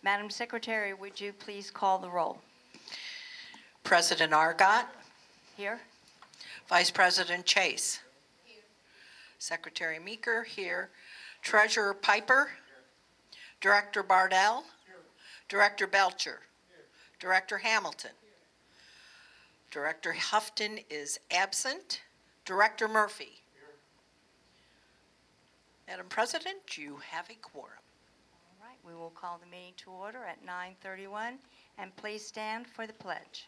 Madam Secretary, would you please call the roll? President Argot. Here. Vice President Chase. Here. Secretary Meeker here. Treasurer Piper. Here. Director Bardell. Here. Director Belcher. Here. Director Hamilton. Here. Director Houghton is absent. Director Murphy. Here. Madam President, you have a quorum. All right, we will call the meeting to order at 9:31, and please stand for the pledge.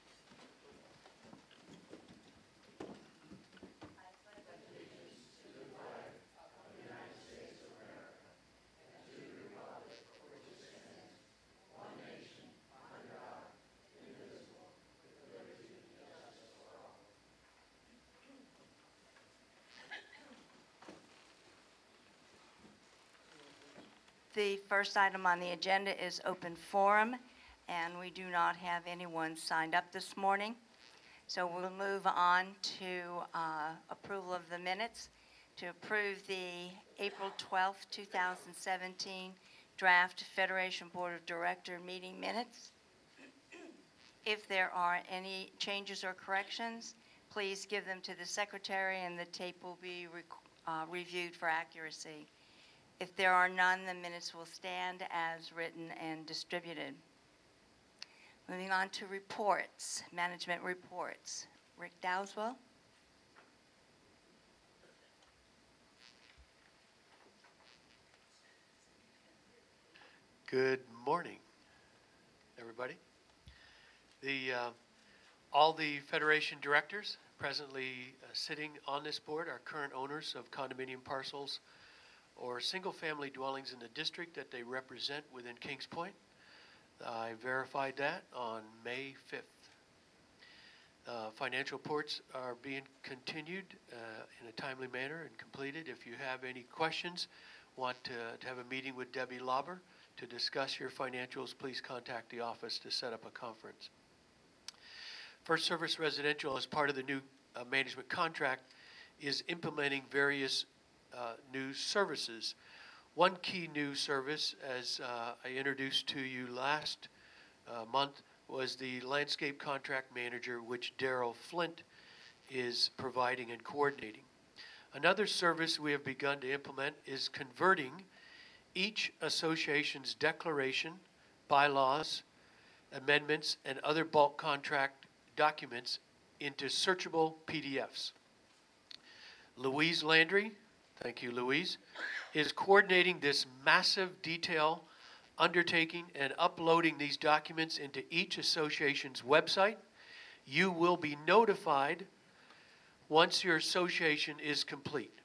The first item on the agenda is open forum, and we do not have anyone signed up this morning. So we'll move on to approval of the minutes. To approve the April 12th, 2017 draft Federation Board of Director meeting minutes. If there are any changes or corrections, please give them to the secretary and the tape will be reviewed for accuracy. If there are none, the minutes will stand as written and distributed. Moving on to reports, management reports. Rick Dowswell. Good morning, everybody. All the Federation directors presently sitting on this board are current owners of condominium parcels or single-family dwellings in the district that they represent within Kings Point. I verified that on May 5th. Financial reports are being continued in a timely manner and completed. If you have any questions, want to have a meeting with Debbie Lauber to discuss your financials, please contact the office to set up a conference. First Service Residential, as part of the new management contract, is implementing various new services. One key new service, as I introduced to you last month, was the landscape contract manager, which Daryl Flint is providing and coordinating. Another service we have begun to implement is converting each association's declaration, bylaws, amendments, and other bulk contract documents into searchable PDFs. Louise Landry, thank you, Louise, is coordinating this massive detail undertaking and uploading these documents into each association's website. You will be notified once your association is complete.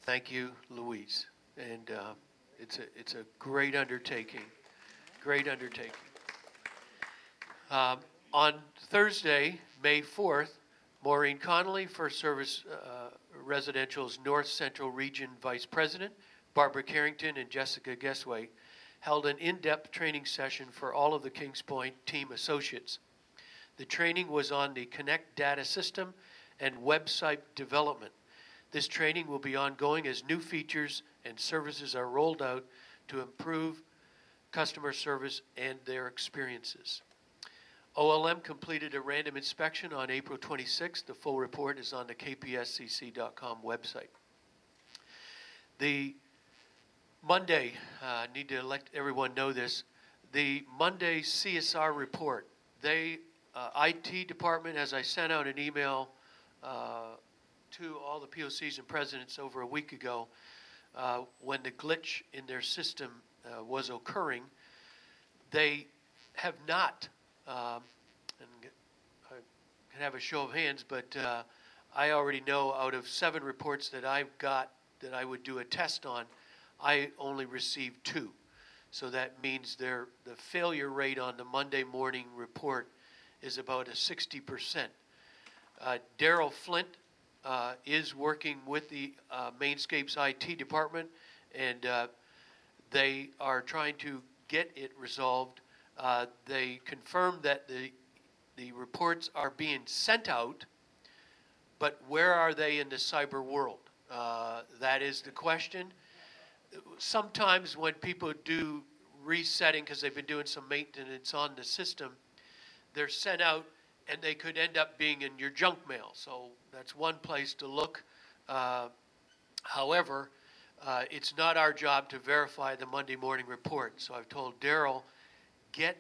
Thank you, Louise. And it's a great undertaking. Great undertaking. On Thursday, May 4th, Maureen Connolly, First Service Residential's North Central Region Vice President, Barbara Carrington, and Jessica Guessway held an in-depth training session for all of the Kings Point team associates. The training was on the Connect data system and website development. This training will be ongoing as new features and services are rolled out to improve customer service and their experiences. OLM completed a random inspection on April 26th. The full report is on the kpscc.com website. The Monday, I need to let everyone know this, the Monday CSR report, IT department, as I sent out an email to all the POCs and presidents over a week ago, when the glitch in their system was occurring, they have not, and I can have a show of hands, but I already know out of 7 reports that I've got that I would do a test on, I only received 2. So that means the failure rate on the Monday morning report is about a 60%. Daryl Flint is working with the Mainscapes IT department, and they are trying to get it resolved. They confirmed that the reports are being sent out, but where are they in the cyber world? That is the question. Sometimes when people do resetting because they've been doing some maintenance on the system. They're sent out, and they could end up being in your junk mail. So that's one place to look. However, it's not our job to verify the Monday morning report. So I've told Daryl, get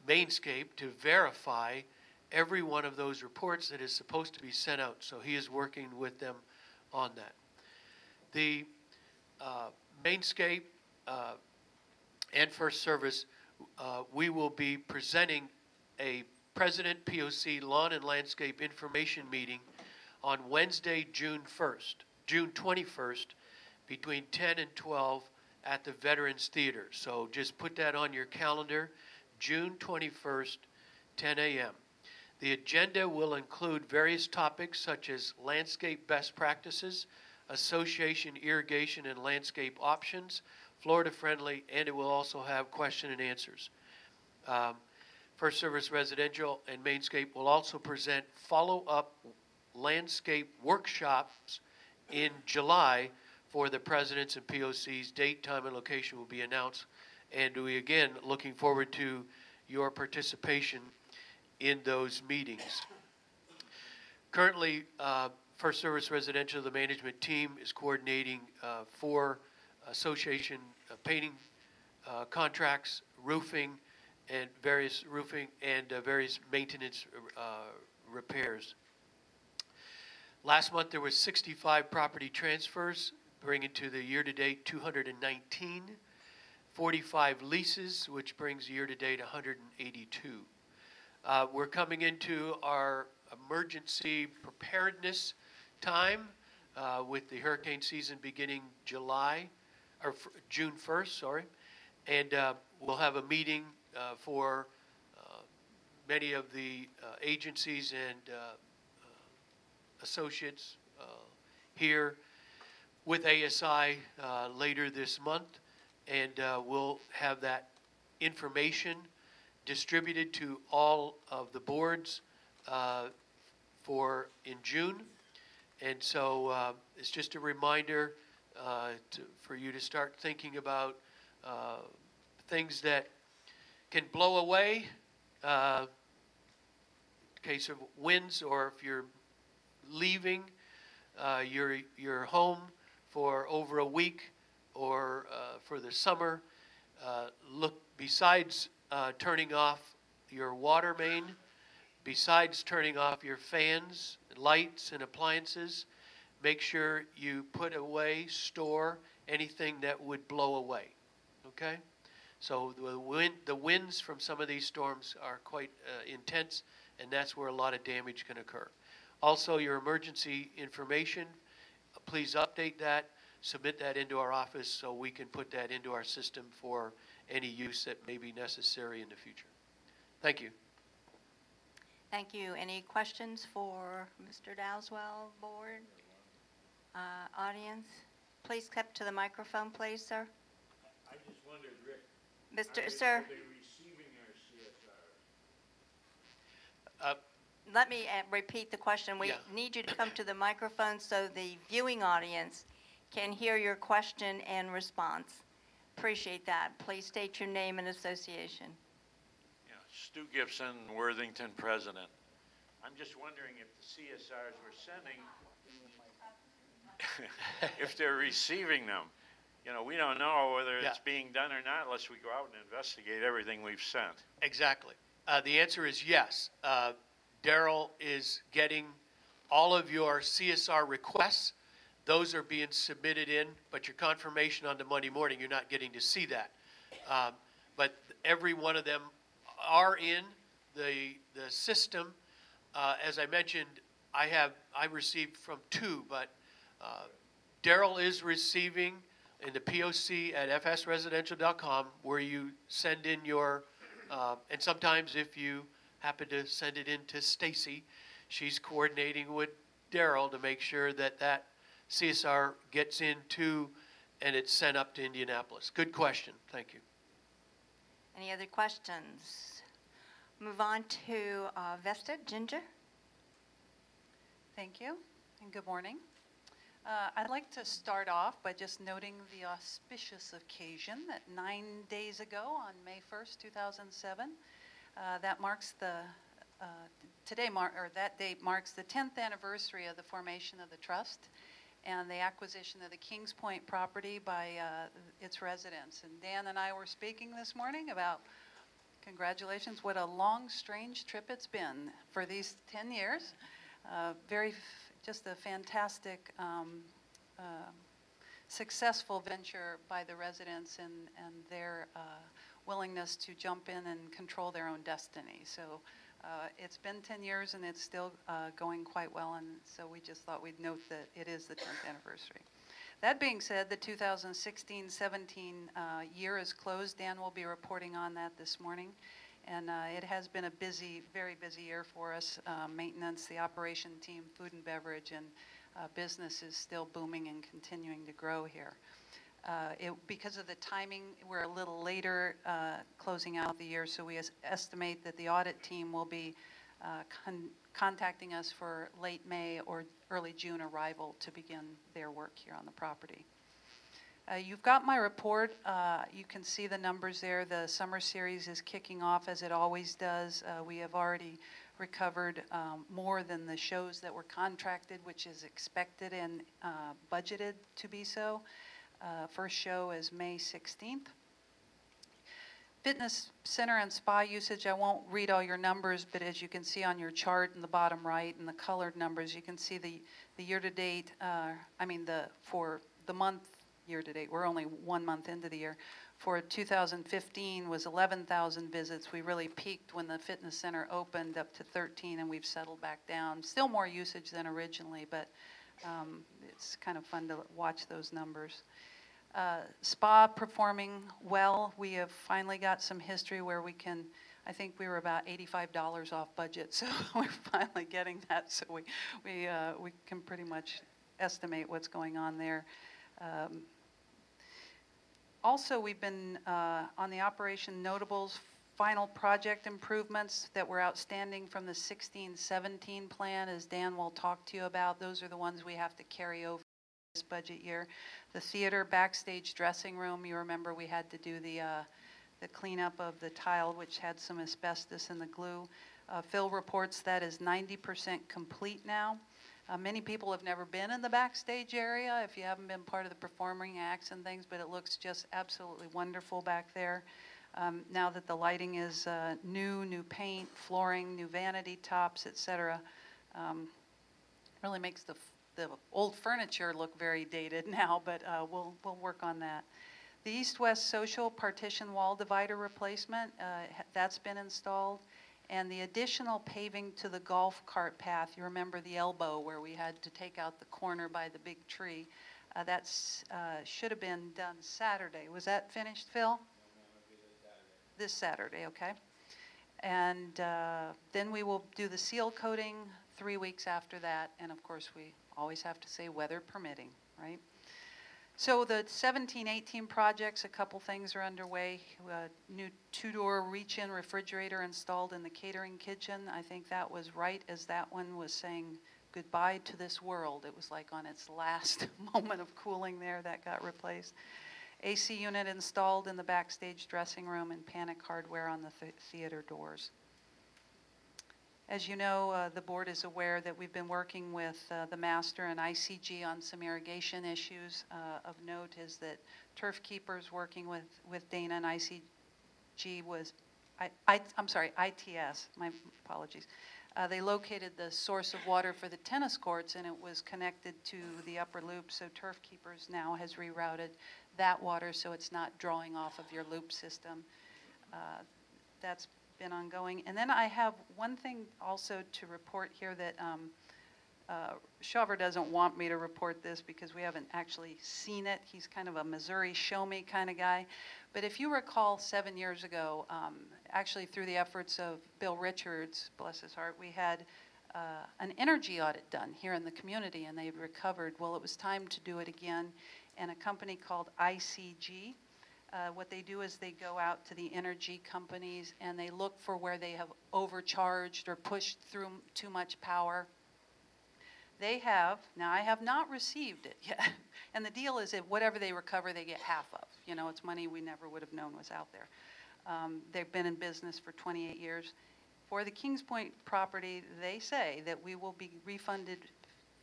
Mainscape to verify every one of those reports that is supposed to be sent out. So he is working with them on that. The Mainscape and First Service, we will be presenting a President POC Lawn and Landscape Information Meeting on Wednesday, June 21st, between 10 and 12 at the Veterans Theater. So just put that on your calendar, June 21st, 10 a.m. The agenda will include various topics such as landscape best practices, association irrigation and landscape options, Florida friendly, and it will also have question and answers. First Service Residential and Mainscape will also present follow-up landscape workshops in July for the presidents and POCs. Date, time, and location will be announced. And we, again, looking forward to your participation in those meetings. Currently, First Service Residential, the management team, is coordinating 4 association painting contracts, roofing, and various maintenance repairs. Last month there was 65 property transfers, bringing to the year-to-date 219, 45 leases, which brings year-to-date 182. We're coming into our emergency preparedness time with the hurricane season beginning June 1st, and we'll have a meeting for many of the agencies and associates here with ASI later this month, and we'll have that information distributed to all of the boards in June. And so it's just a reminder for you to start thinking about things that can blow away in case of winds, or if you're leaving your home for over a week or for the summer. Look, besides turning off your water main, besides turning off your fans, lights, and appliances, make sure you put away, store anything that would blow away, okay? So the winds from some of these storms are quite intense, and that's where a lot of damage can occur. Also, your emergency information, please update that, submit that into our office so we can put that into our system for any use that may be necessary in the future. Thank you. Thank you. Any questions for Mr. Dowswell, board, audience? Please step to the microphone, please, sir. I just wondered, Rick. Sir. Are they receiving our CSR? Let me repeat the question. We Yeah. need you to come to the microphone so the viewing audience can hear your question and response. Appreciate that. Please state your name and association. Yeah, Stu Gibson, Worthington president. I'm just wondering if the CSRs we're sending, if they're receiving them. You know, we don't know whether it's being done or not unless we go out and investigate everything we've sent. Exactly. The answer is yes. Daryl is getting all of your CSR requests. Those are being submitted in, but your confirmation on the Monday morning, you're not getting to see that. But every one of them are in the system. As I mentioned, I received from 2, but Daryl is receiving in the POC at fsresidential.com, where you send in your, and sometimes if you happen to send it in to Stacy, she's coordinating with Daryl to make sure that that CSR gets into and it's sent up to Indianapolis. Good question. Thank you. Any other questions? Move on to Vesta. Ginger? Thank you, and good morning. I'd like to start off by just noting the auspicious occasion that 9 days ago, on May 1st, 2007, that marks the that date marks the 10th anniversary of the formation of the trust and the acquisition of the Kings Point property by its residents. And Dan and I were speaking this morning about, congratulations, what a long, strange trip it's been for these 10 years. Just a fantastic, successful venture by the residents and their willingness to jump in and control their own destiny. So it's been 10 years and it's still going quite well, and so we just thought we'd note that it is the 10th anniversary. That being said, the 2016-17 year is closed. Dan will be reporting on that this morning. And it has been a busy, very busy year for us. Maintenance, the operation team, food and beverage, and business is still booming and continuing to grow here. Because of the timing, we're a little later closing out the year, so we estimate that the audit team will be contacting us for late May or early June arrival to begin their work here on the property. You've got my report. You can see the numbers there. The summer series is kicking off as it always does. We have already recovered more than the shows that were contracted, which is expected and budgeted to be so. First show is May 16th. Fitness center and spa usage, I won't read all your numbers, but as you can see on your chart in the bottom right and the colored numbers, you can see the year-to-date, for the month year-to-date, we're only 1 month into the year. For 2015 was 11,000 visits. We really peaked when the fitness center opened up to 13, and we've settled back down. Still more usage than originally, but it's kind of fun to watch those numbers. Spa performing well. We have finally got some history where we can, I think we were about $85 off budget, so we're finally getting that, so we can pretty much estimate what's going on there. Also, we've been on the Operation Notables final project improvements that were outstanding from the 16-17 plan, as Dan will talk to you about. Those are the ones we have to carry over this budget year. The theater backstage dressing room, you remember we had to do the cleanup of the tile, which had some asbestos in the glue. Phil reports that is 90% complete now. Many people have never been in the backstage area if you haven't been part of the performing acts and things, but it looks just absolutely wonderful back there. Now that the lighting is new paint, flooring, new vanity tops, etc. Really makes the old furniture look very dated now, but we'll work on that. The east-west social partition wall divider replacement, that's been installed. And the additional paving to the golf cart path, you remember the elbow where we had to take out the corner by the big tree, that should have been done Saturday. Was that finished, Phil? This Saturday, okay. And then we will do the seal coating 3 weeks after that, and of course we always have to say weather permitting, right? So the 17-18 projects, a couple things are underway. New two-door reach-in refrigerator installed in the catering kitchen. I think that was right as that one was saying goodbye to this world. It was like on its last moment of cooling there, that got replaced. AC unit installed in the backstage dressing room and panic hardware on the theater doors. As you know, the board is aware that we've been working with the master and ICG on some irrigation issues. Of note is that Turf Keepers working with Dana and ICG was, I'm sorry, ITS, my apologies. They located the source of water for the tennis courts and it was connected to the upper loop, so Turf Keepers now has rerouted that water so it's not drawing off of your loop system. That's been ongoing. And then I have one thing also to report here that Shawver doesn't want me to report this because we haven't actually seen it. He's kind of a Missouri show me kind of guy. But if you recall 7 years ago, actually through the efforts of Bill Richards, bless his heart, we had an energy audit done here in the community and they recovered. Well, it was time to do it again. And a company called ICG, what they do is they go out to the energy companies and they look for where they have overcharged or pushed through too much power. They have, now I have not received it yet. And the deal is that whatever they recover, they get half of. You know, it's money we never would have known was out there. They've been in business for 28 years. For the Kings Point property, they say that we will be refunded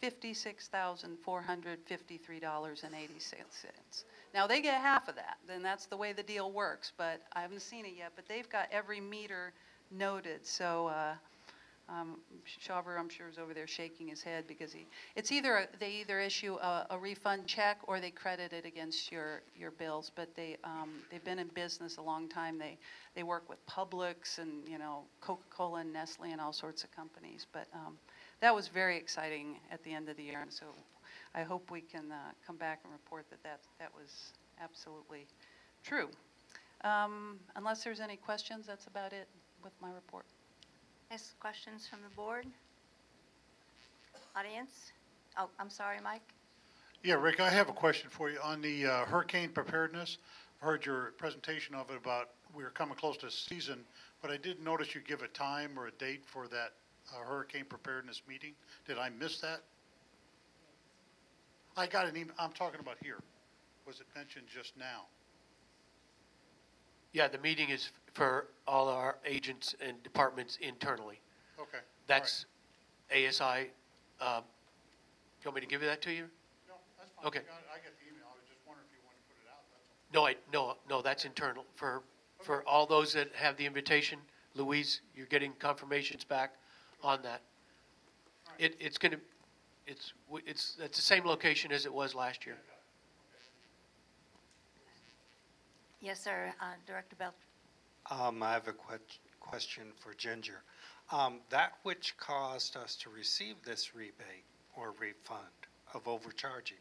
$56,453.80. Now, they get half of that, then that's the way the deal works, but I haven't seen it yet. But they've got every meter noted, so Shawver, I'm sure, is over there shaking his head because they either issue a refund check or they credit it against your bills. But they've been in business a long time. They work with Publix and, you know, Coca-Cola and Nestle and all sorts of companies. But that was very exciting at the end of the year, and so I hope we can come back and report that was absolutely true. Unless there's any questions, that's about it with my report. Yes, questions from the board? Audience? Oh, I'm sorry, Mike. Yeah, Rick, I have a question for you. On the hurricane preparedness, I heard your presentation of it about we're coming close to season, but I didn't notice you give a time or a date for that hurricane preparedness meeting. Did I miss that? I got an email. I'm talking about here. Was it mentioned just now? Yeah, the meeting is for all our agents and departments internally. Okay. That's ASI. You want me to give that to you? No, that's fine. Okay. I got the email. I was just wondering if you wanted to put it out. That's all. No, that's internal. For all those that have the invitation, Louise, you're getting confirmations back on that. It's the same location as it was last year. Yes, sir. Director Bell. I have a question for Ginger. That which caused us to receive this rebate or refund of overcharging,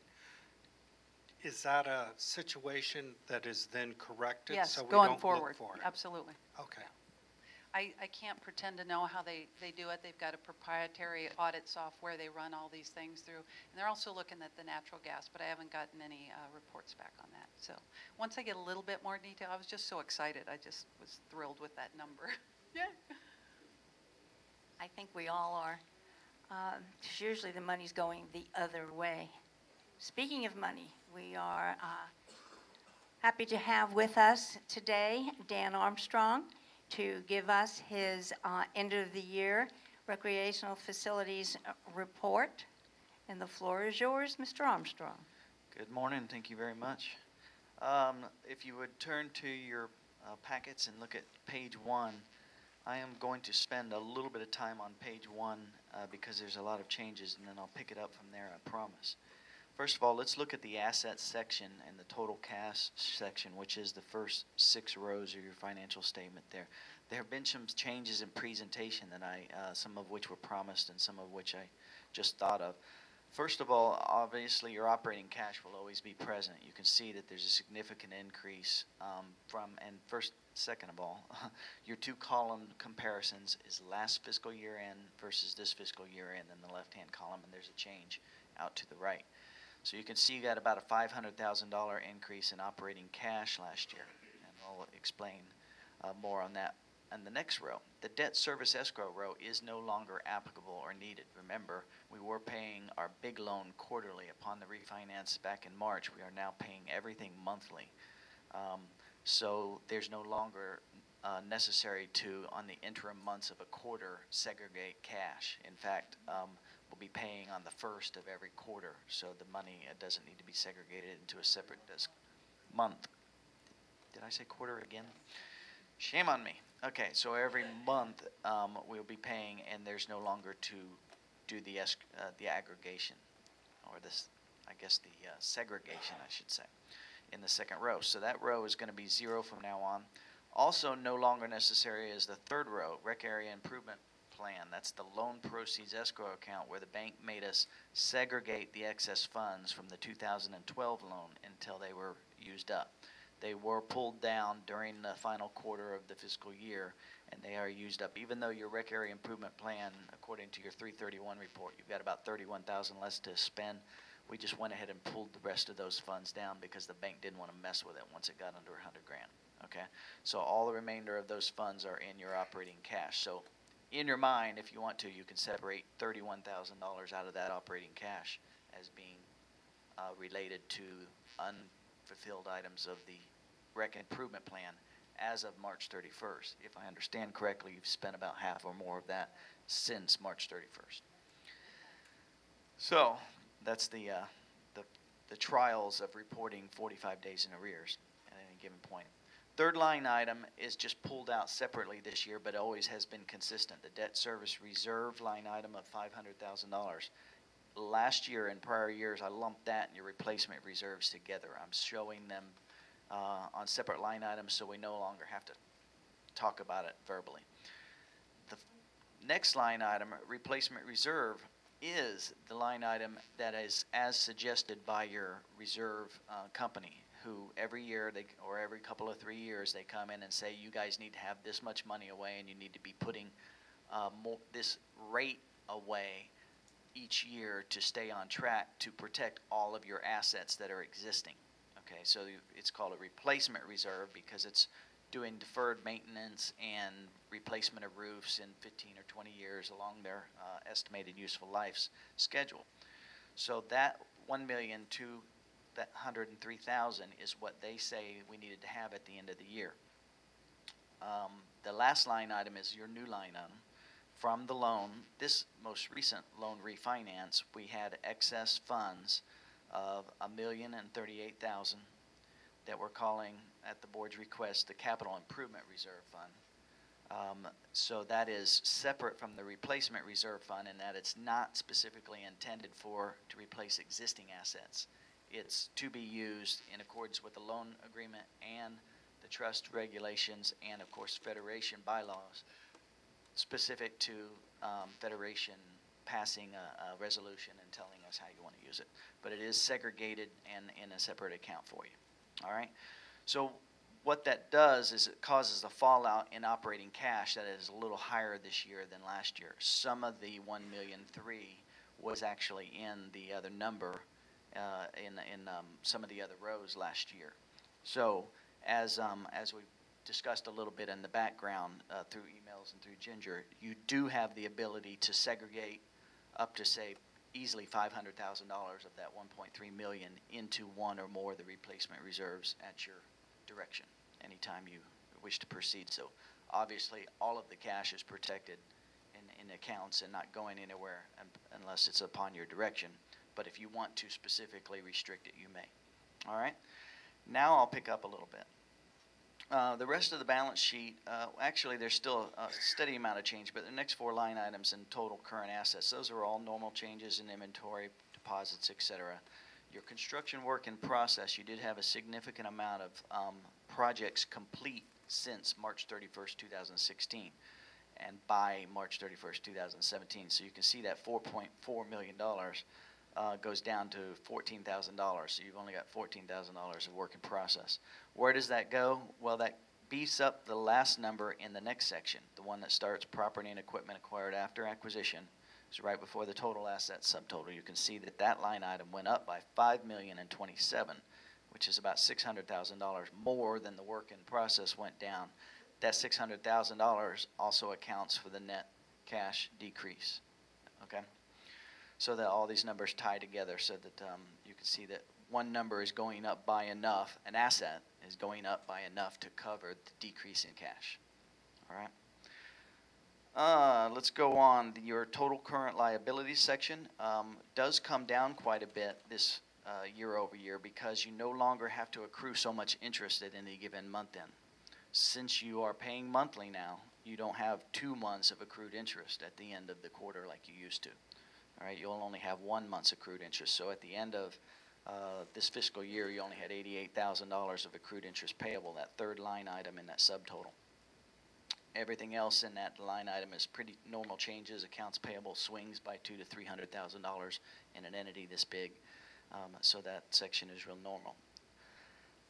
is that a situation that is then corrected? Yes, so we going don't forward, look for it? absolutely. Okay. I can't pretend to know how they do it. They've got a proprietary audit software they run all these things through. And they're also looking at the natural gas, but I haven't gotten any reports back on that. So once I get a little bit more detail, I was just so excited. I just was thrilled with that number. Yeah. I think we all are. 'Cause usually the money's going the other way. Speaking of money, we are happy to have with us today Dan Armstrong to give us his end of the year recreational facilities report. And the floor is yours, Mr. Armstrong. Good morning. Thank you very much. If you would turn to your packets and look at page 1, I am going to spend a little bit of time on page 1 because there's a lot of changes, and then I'll pick it up from there, I promise. First of all, let's look at the assets section and the total cash section, which is the first 6 rows of your financial statement there. There have been some changes in presentation that some of which were promised and some of which I just thought of. First of all, obviously your operating cash will always be present. You can see that there's a significant increase second of all, your 2-column comparisons is last fiscal year end versus this fiscal year end in the left-hand column, and there's a change out to the right. So you can see you got about a $500,000 increase in operating cash last year, and I'll explain more on that. And the next row, the debt service escrow row, is no longer applicable or needed. Remember, we were paying our big loan quarterly. Upon the refinance back in March, we are now paying everything monthly. So there's no longer necessary to, on the interim months of a quarter, segregate cash. In fact, we'll be paying on the first of every quarter, so the money doesn't need to be segregated into a separate month. Did I say quarter again? Shame on me. Okay, so every month we'll be paying, and there's no longer to do the aggregation, or this, I guess the segregation, I should say, in the second row. So that row is going to be 0 from now on. Also, no longer necessary is the third row, Rec Area Improvement Plan. That's the loan proceeds escrow account where the bank made us segregate the excess funds from the 2012 loan until they were used up. They were pulled down during the final quarter of the fiscal year, and they are used up. Even though your Rec Area Improvement Plan, according to your 331 report, you've got about $31,000 less to spend. We just went ahead and pulled the rest of those funds down because the bank didn't want to mess with it once it got under $100,000. Okay, so all the remainder of those funds are in your operating cash. So in your mind, if you want to, you can separate $31,000 out of that operating cash as being related to unfulfilled items of the rec improvement plan as of March 31st. If I understand correctly, you've spent about half or more of that since March 31st. So that's the trials of reporting 45 days in arrears at any given point. Third line item is just pulled out separately this year, but always has been consistent. The debt service reserve line item of $500,000. Last year and prior years, I lumped that and your replacement reserves together. I'm showing them on separate line items so we no longer have to talk about it verbally. The next line item, replacement reserve, is the line item that is as suggested by your reserve company, who every year or every couple of 3 years they come in and say, you guys need to have this much money away and you need to be putting this rate away each year to stay on track to protect all of your assets that are existing. Okay, so it's called a replacement reserve because it's doing deferred maintenance and replacement of roofs in 15 or 20 years along their estimated useful lives schedule. So that $1,203,000 is what they say we needed to have at the end of the year. The last line item is your new line item. From the loan, this most recent loan refinance, we had excess funds of $1,038,000 that we're calling, at the board's request, the Capital Improvement Reserve Fund. So that is separate from the Replacement Reserve Fund in that it's not specifically intended to replace existing assets. It's to be used in accordance with the loan agreement and the trust regulations and, of course, Federation bylaws, specific to Federation passing a resolution and telling us how you want to use it. But it is segregated and in a separate account for you. All right? So what that does is it causes a fallout in operating cash that is a little higher this year than last year. Some of the $1,003,000 was actually in the other number in some of the other rows last year. So as we discussed a little bit in the background through emails and through Ginger, you do have the ability to segregate up to, say, easily $500,000 of that $1.3 million into one or more of the replacement reserves at your direction anytime you wish to proceed. So obviously all of the cash is protected in accounts and not going anywhere unless it's upon your direction. But if you want to specifically restrict it, you may. All right? Now I'll pick up a little bit. The rest of the balance sheet, actually there's still a steady amount of change, but the next four line items in total current assets, those are all normal changes in inventory, deposits, etc. Your construction work in process, you did have a significant amount of projects complete since March 31st, 2016, and by March 31st, 2017. So you can see that $4.4 million goes down to $14,000. So you've only got $14,000 of work in process. Where does that go? Well, that beefs up the last number in the next section, the one that starts property and equipment acquired after acquisition. So right before the total assets subtotal, you can see that that line item went up by $5,027,000, which is about $600,000 more than the work in process went down. That $600,000 also accounts for the net cash decrease. Okay? So that all these numbers tie together so that you can see that one number is going up by enough, an asset is going up by enough to cover the decrease in cash. All right? Let's go on. Your total current liabilities section does come down quite a bit this year over year because you no longer have to accrue so much interest at any given month end. Since you are paying monthly now, you don't have 2 months of accrued interest at the end of the quarter like you used to. All right, you'll only have 1 month's accrued interest. So at the end of this fiscal year, you only had $88,000 of accrued interest payable, that third line item in that subtotal. Everything else in that line item is pretty normal changes. Accounts payable swings by $200,000 to $300,000 in an entity this big. So that section is real normal.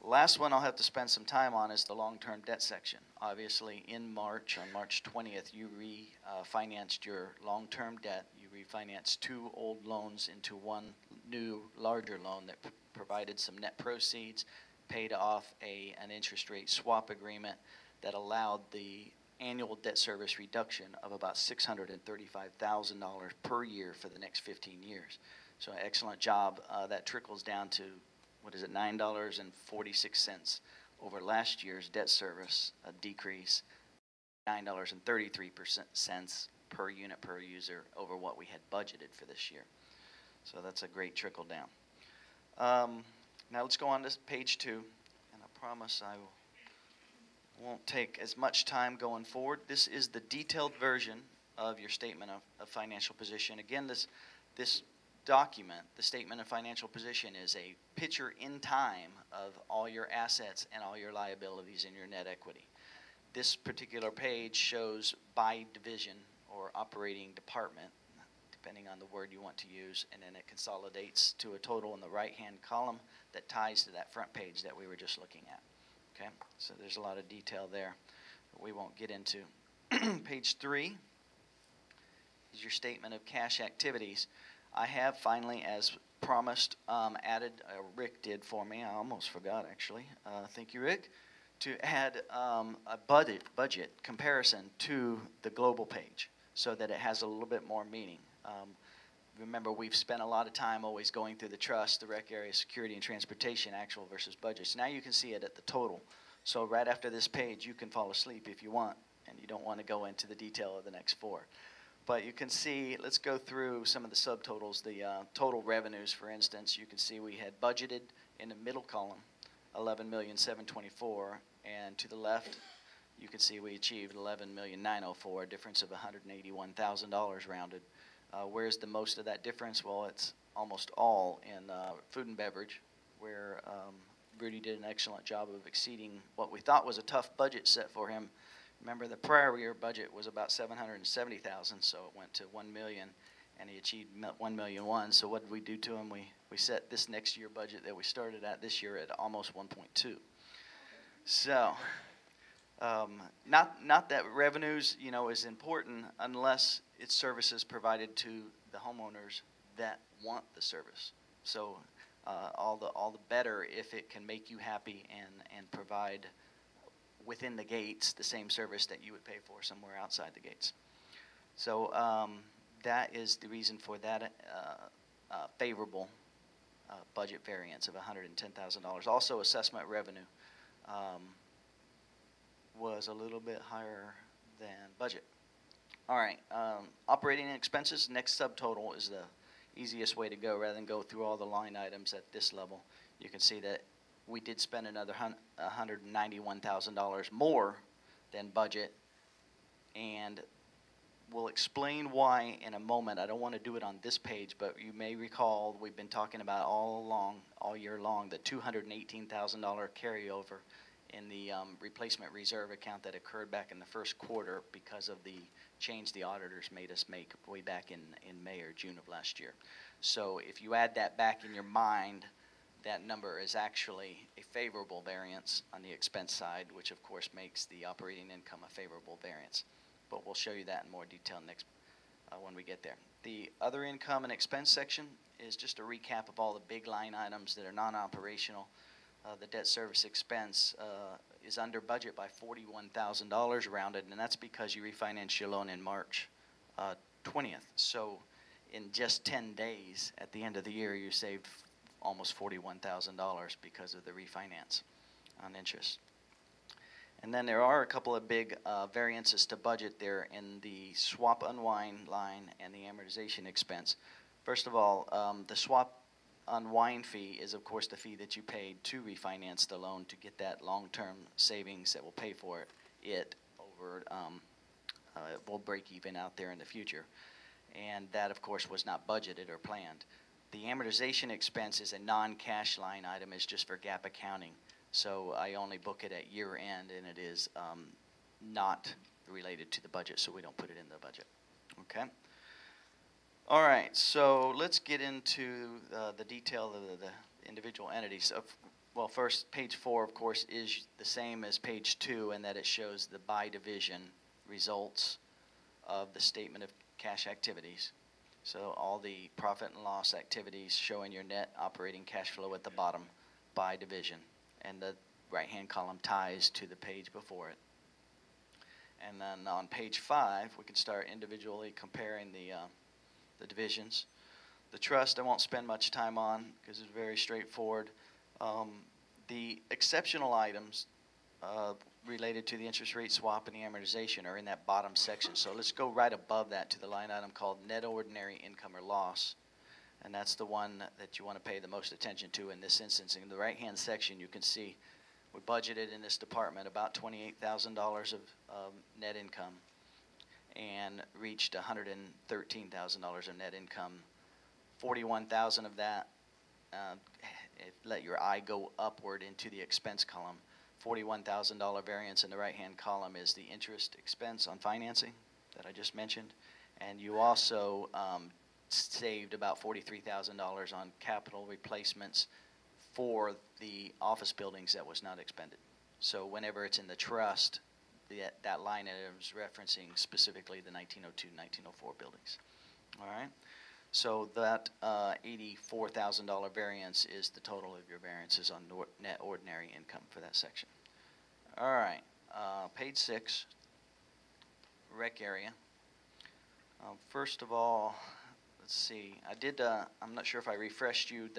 Last one I'll have to spend some time on is the long-term debt section. Obviously, in March, on March 20th, you refinanced your long-term debt. You refinanced 2 old loans into one new, larger loan that provided some net proceeds, paid off an interest rate swap agreement that allowed the annual debt service reduction of about $635,000 per year for the next 15 years. So excellent job. That trickles down to, what is it, $9.46 over last year's debt service, a decrease, $9.33 per unit per user over what we had budgeted for this year. So that's a great trickle down. Now let's go on to page 2, and I promise I won't take as much time going forward. This is the detailed version of your statement of financial position. Again, this document, the statement of financial position, is a picture in time of all your assets and all your liabilities and your net equity. This particular page shows by division or operating department, depending on the word you want to use, and then it consolidates to a total in the right-hand column that ties to that front page that we were just looking at. Okay, so there's a lot of detail there that we won't get into. Page 3 is your statement of cash activities. I have finally, as promised, added, Rick did for me, I almost forgot actually, thank you Rick, to add a budget comparison to the global page so that it has a little bit more meaning. Remember, we've spent a lot of time always going through the trust, the rec area, security, and transportation, actual versus budgets. Now you can see it at the total. So right after this page, you can fall asleep if you want, and you don't want to go into the detail of the next 4. But you can see, let's go through some of the subtotals. The total revenues, for instance, you can see we had budgeted in the middle column, $11,724,000, and to the left, you can see we achieved $11,904,000, a difference of $181,000 rounded. Where's the most of that difference? Well, it's almost all in food and beverage, where Rudy did an excellent job of exceeding what we thought was a tough budget set for him. Remember, the prior year budget was about $770,000, so it went to $1 million, and he achieved $1,000,001. So what did we do to him? We set this next year budget that we started at this year at almost 1.2. So, not that revenues, is important unless it's services provided to the homeowners that want the service. So, all the better if it can make you happy and provide within the gates the same service that you would pay for somewhere outside the gates. So that is the reason for that favorable budget variance of $110,000. Also, assessment revenue was a little bit higher than budget. All right, operating expenses, next subtotal is the easiest way to go rather than go through all the line items at this level. You can see that we did spend another $191,000 more than budget, and we'll explain why in a moment. I don't want to do it on this page, but you may recall we've been talking about all year long, the $218,000 carryover in the replacement reserve account that occurred back in the first quarter because of the change the auditors made us make way back in May or June of last year. So if you add that back in your mind, that number is actually a favorable variance on the expense side, which of course makes the operating income a favorable variance. But we'll show you that in more detail next when we get there. The other income and expense section is just a recap of all the big line items that are non-operational. The debt service expense is under budget by $41,000 rounded, and that's because you refinanced your loan in March 20th. So in just 10 days at the end of the year, you saved almost $41,000 because of the refinance on interest. And then there are a couple of big variances to budget there in the swap unwind line and the amortization expense. First of all, the swap unwind fee is, of course, the fee that you paid to refinance the loan to get that long-term savings that will pay for it over, it will break even out there in the future. And that, of course, was not budgeted or planned. The amortization expense is a non-cash line item. It's just for GAAP accounting. So I only book it at year end, and it is not related to the budget, so we don't put it in the budget. Okay? All right, so let's get into the detail of the individual entities. Well, first, page 4, of course, is the same as page 2 in that it shows the by division results of the statement of cash activities. So all the profit and loss activities showing your net operating cash flow at the bottom by division. And the right-hand column ties to the page before it. And then on page 5, we can start individually comparing the divisions. The trust I won't spend much time on because it's very straightforward. The exceptional items related to the interest rate swap and the amortization are in that bottom section. So let's go right above that to the line item called net ordinary income or loss. And that's the one that you want to pay the most attention to in this instance. In the right-hand section, you can see we budgeted in this department about $28,000 of net income and reached $113,000 of net income. 41,000 of that, let your eye go upward into the expense column. $41,000 variance in the right-hand column is the interest expense on financing that I just mentioned. And you also saved about $43,000 on capital replacements for the office buildings that was not expended. So whenever it's in the trust, that line item is referencing specifically the 1902, 1904 buildings. All right? So that $84,000 variance is the total of your variances on net ordinary income for that section. All right, page 6, rec area. First of all, let's see. I'm not sure if I refreshed you.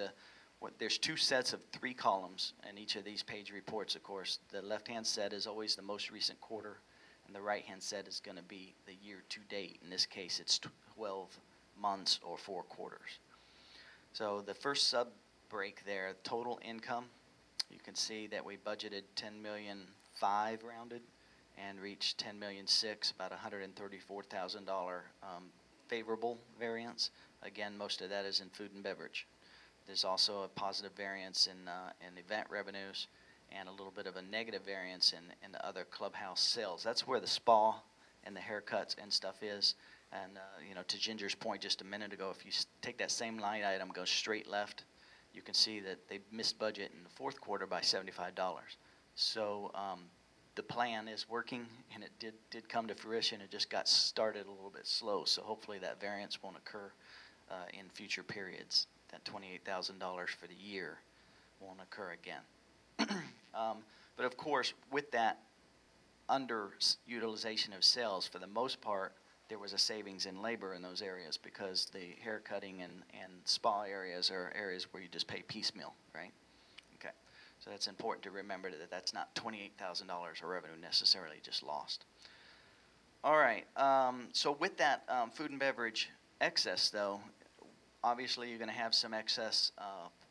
There's 2 sets of 3 columns in each of these page reports, of course. The left-hand set is always the most recent quarter, and the right-hand set is going to be the year to date. In this case, it's 12 months or 4 quarters. So the first sub break there, total income, you can see that we budgeted $10,000,005 rounded and reached $10,000,006, about $134,000 favorable variance. Again, most of that is in food and beverage. There's also a positive variance in event revenues and a little bit of a negative variance in the other clubhouse sales. That's where the spa and the haircuts and stuff is. And, to Ginger's point just a minute ago, if you take that same line item, go straight left, you can see that they missed budget in the 4th quarter by $75. So the plan is working, and it did come to fruition. It just got started a little bit slow. So hopefully that variance won't occur in future periods. That $28,000 for the year won't occur again. But of course, with that underutilization of sales, for the most part, there was a savings in labor in those areas because the hair cutting and spa areas are areas where you just pay piecemeal, right? Okay, so that's important to remember that that's not $28,000 of revenue necessarily just lost. All right, so with that food and beverage excess, though, obviously you're going to have some excess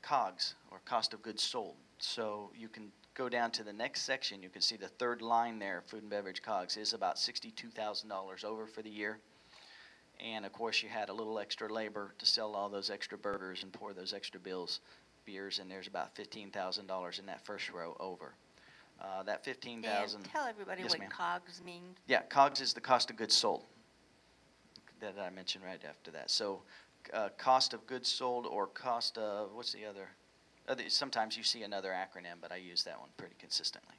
COGS, or cost of goods sold. So you can go down to the next section. You can see the third line there, food and beverage COGS, is about $62,000 over for the year. And of course, you had a little extra labor to sell all those extra burgers and pour those extra beers, and there's about $15,000 in that first row over. That $15,000. Dan, tell everybody Yes, what ma'am. COGS means. Yeah, COGS is the cost of goods sold that I mentioned right after that. So cost of goods sold, or cost of, what's the other? Sometimes you see another acronym, but I use that one pretty consistently.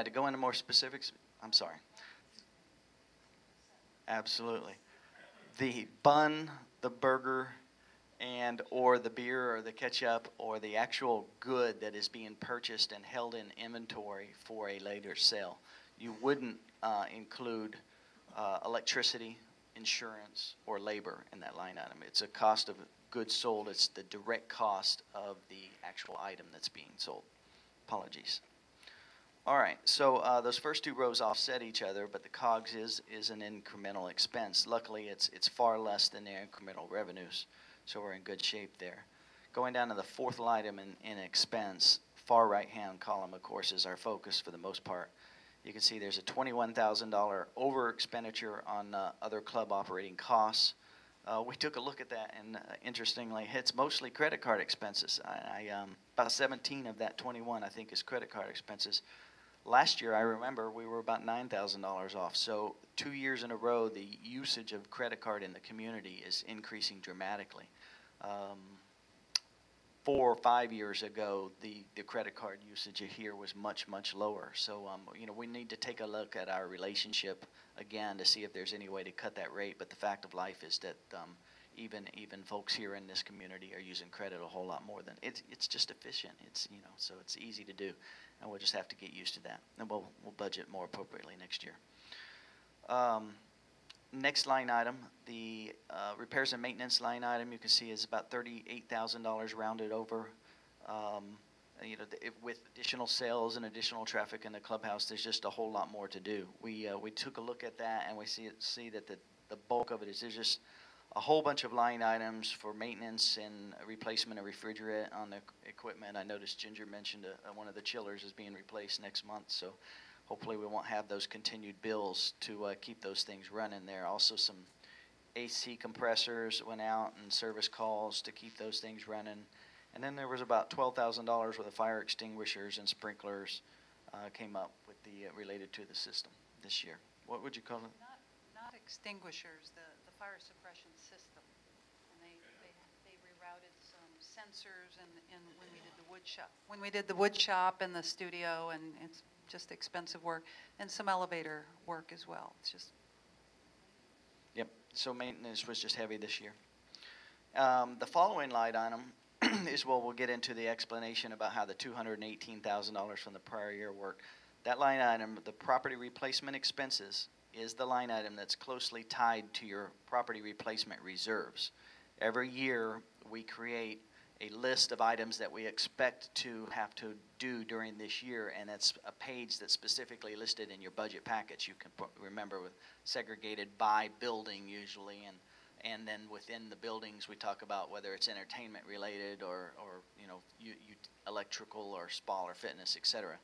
To go into more specifics, I'm sorry. Absolutely. The bun, the burger, and or the beer or the ketchup or the actual good that is being purchased and held in inventory for a later sale. You wouldn't include electricity, insurance, or labor in that line item. It's a cost of goods sold. It's the direct cost of the actual item that's being sold. Apologies. All right, so those first 2 rows offset each other, but the COGS is an incremental expense. Luckily, it's far less than the incremental revenues, so we're in good shape there. Going down to the 4th item in expense, far right-hand column, of course, is our focus for the most part. You can see there's a $21,000 over expenditure on other club operating costs. We took a look at that, and interestingly, it's mostly credit card expenses. About 17 of that 21, I think, is credit card expenses. Last year, I remember, we were about $9,000 off. So 2 years in a row, the usage of credit card in the community is increasing dramatically. 4 or 5 years ago, the credit card usage here was much, much lower. So, we need to take a look at our relationship again to see if there's any way to cut that rate. But the fact of life is that, even folks here in this community are using credit a whole lot more than, it's just efficient. It's, so it's easy to do. And we'll just have to get used to that. And we'll budget more appropriately next year. Next line item, the repairs and maintenance line item, you can see is about $38,000 rounded over. With additional sales and additional traffic in the clubhouse, there's just a whole lot more to do. We took a look at that, and we see that the bulk of it is there's just a whole bunch of line items for maintenance and replacement of refrigerant on the equipment. I noticed Ginger mentioned one of the chillers is being replaced next month, so hopefully we won't have those continued bills to keep those things running there. Also some AC compressors went out and service calls to keep those things running. And then there was about $12,000 worth of fire extinguishers and sprinklers came up with related to the system this year. What would you call it? Not extinguishers, the fire suppression system. And they rerouted some sensors and when we did the wood shop. When we did the wood shop and the studio, and it's just expensive work, and some elevator work as well. It's just. Yep, so maintenance was just heavy this year. The following line item is we'll get into the explanation about how the $218,000 from the prior year worked. That line item, the property replacement expenses, is the line item that's closely tied to your property replacement reserves. Every year we create a list of items that we expect to have to do during this year, and it's a page that's specifically listed in your budget package. You can remember with segregated by building usually, and then within the buildings we talk about whether it's entertainment related or electrical or spa or fitness, etc.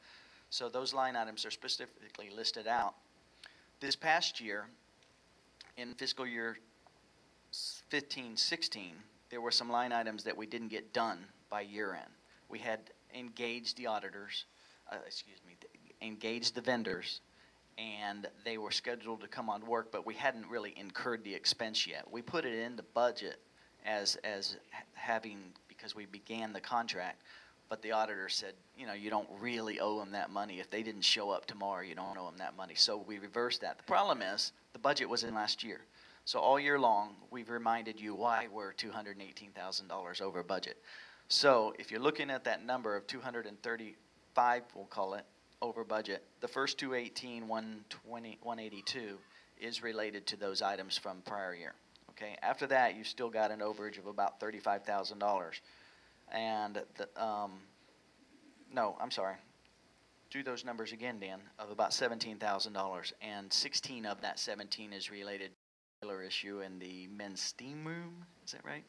So those line items are specifically listed out. This past year, in fiscal year 15-16, there were some line items that we didn't get done by year end. We had engaged the auditors, engaged the vendors, and they were scheduled to come on work, but we hadn't really incurred the expense yet. We put it in the budget as having, because we began the contract, but the auditor said, you don't really owe them that money. If they didn't show up tomorrow, you don't owe them that money. So we reversed that. The problem is the budget was in last year. So all year long, we've reminded you why we're $218,000 over budget. So if you're looking at that number of 235, we'll call it, over budget, the first 218, 120, 182 is related to those items from prior year. Okay. After that, you still got an overage of about $35,000. And no, I'm sorry. Do those numbers again, Dan, of about $17,000, and 16 of that 17 is related to the issue in the men's steam room. Is that right?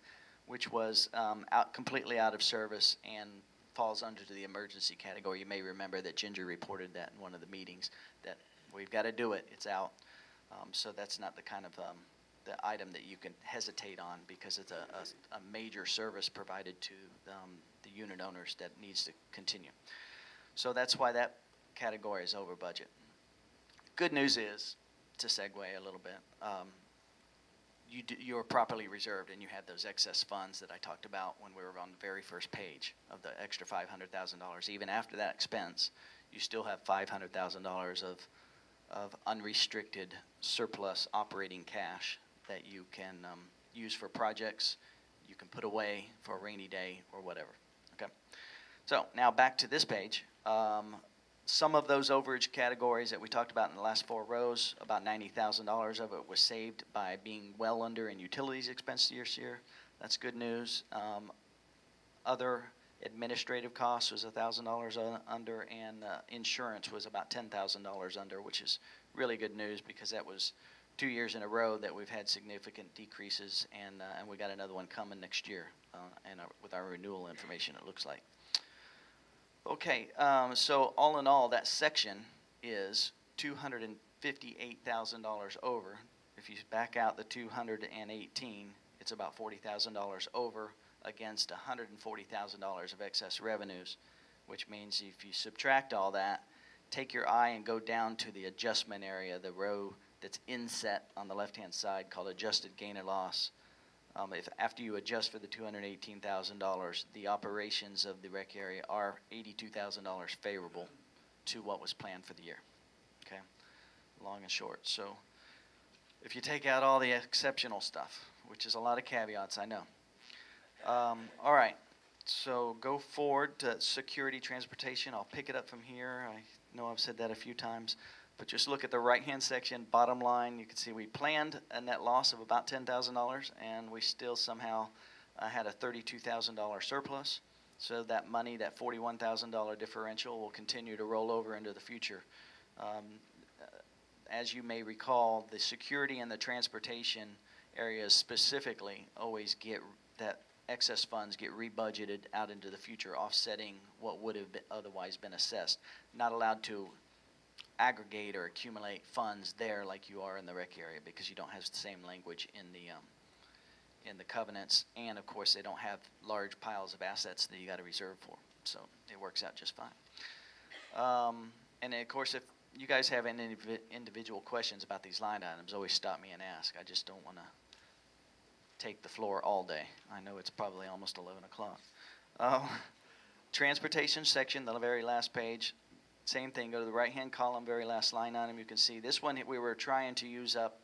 Which was completely out of service and falls under the emergency category. You may remember that Ginger reported that in one of the meetings that we've got to do it. It's out. So that's not the kind of the item that you can hesitate on because it's a major service provided to the unit owners that needs to continue. So that's why that category is over budget. Good news is, to segue a little bit, you're properly reserved and you had those excess funds that I talked about when we were on the very first page of the extra $500,000. Even after that expense, you still have $500,000 of unrestricted surplus operating cash that you can use for projects, you can put away for a rainy day or whatever. Okay. So now back to this page. Some of those overage categories that we talked about in the last 4 rows, about $90,000 of it was saved by being well under in utilities expense this year. That's good news. Other administrative costs was $1,000 under, and insurance was about $10,000 under, which is really good news because that was 2 years in a row that we've had significant decreases, and we got another one coming next year, and with our renewal information, it looks like. Okay, so all in all, that section is $258,000 over. If you back out the 218, it's about $40,000 over against $140,000 of excess revenues, which means if you subtract all that, take your eye and go down to the adjustment area, the row that's inset on the left-hand side called adjusted gain or loss. If after you adjust for the $218,000, the operations of the rec area are $82,000 favorable to what was planned for the year. Okay, long and short. So if you take out all the exceptional stuff, which is a lot of caveats, I know. All right, so go forward to security transportation. I'll pick it up from here. I know I've said that a few times, but just look at the right-hand section, bottom line. You can see we planned a net loss of about $10,000, and we still somehow had a $32,000 surplus. So that money, that $41,000 differential, will continue to roll over into the future. As you may recall, the security and the transportation areas specifically always get that excess funds get rebudgeted out into the future, offsetting what would have been otherwise been assessed. Not allowed to aggregate or accumulate funds there like you are in the rec area, because you don't have the same language in the covenants, and of course they don't have large piles of assets that you got to reserve for. So it works out just fine. And then of course, if you guys have any individual questions about these line items, always stop me and ask. I just don't want to take the floor all day. I know it's probably almost 11 o'clock. Transportation section, the very last page, same thing. Go to the right-hand column, very last line item. You can see this one, we were trying to use up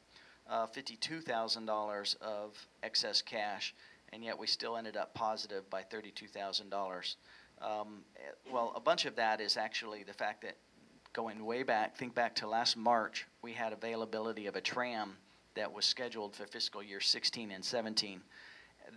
$52,000 of excess cash, and yet we still ended up positive by $32,000. Well, a bunch of that is actually the fact that going way back, think back to last March, we had availability of a tram that was scheduled for fiscal year 16 and 17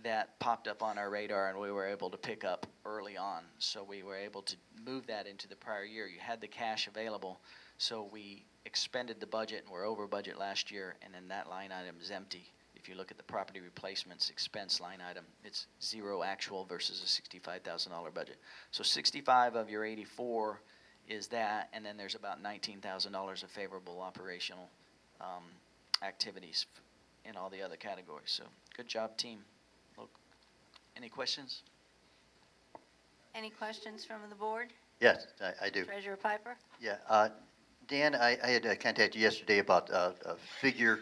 that popped up on our radar, and we were able to pick up early on. So we were able to move that into the prior year. You had the cash available, so we expended the budget, and we're over budget last year, and then that line item is empty. If you look at the property replacements expense line item, it's zero actual versus a $65,000 budget. So 65 of your 84 is that, and then there's about $19,000 of favorable operational activities in all the other categories. So good job, team. Look, any questions? Any questions from the board? Yes, I do. Treasurer Piper? Yeah, Dan, I had contacted you yesterday about a figure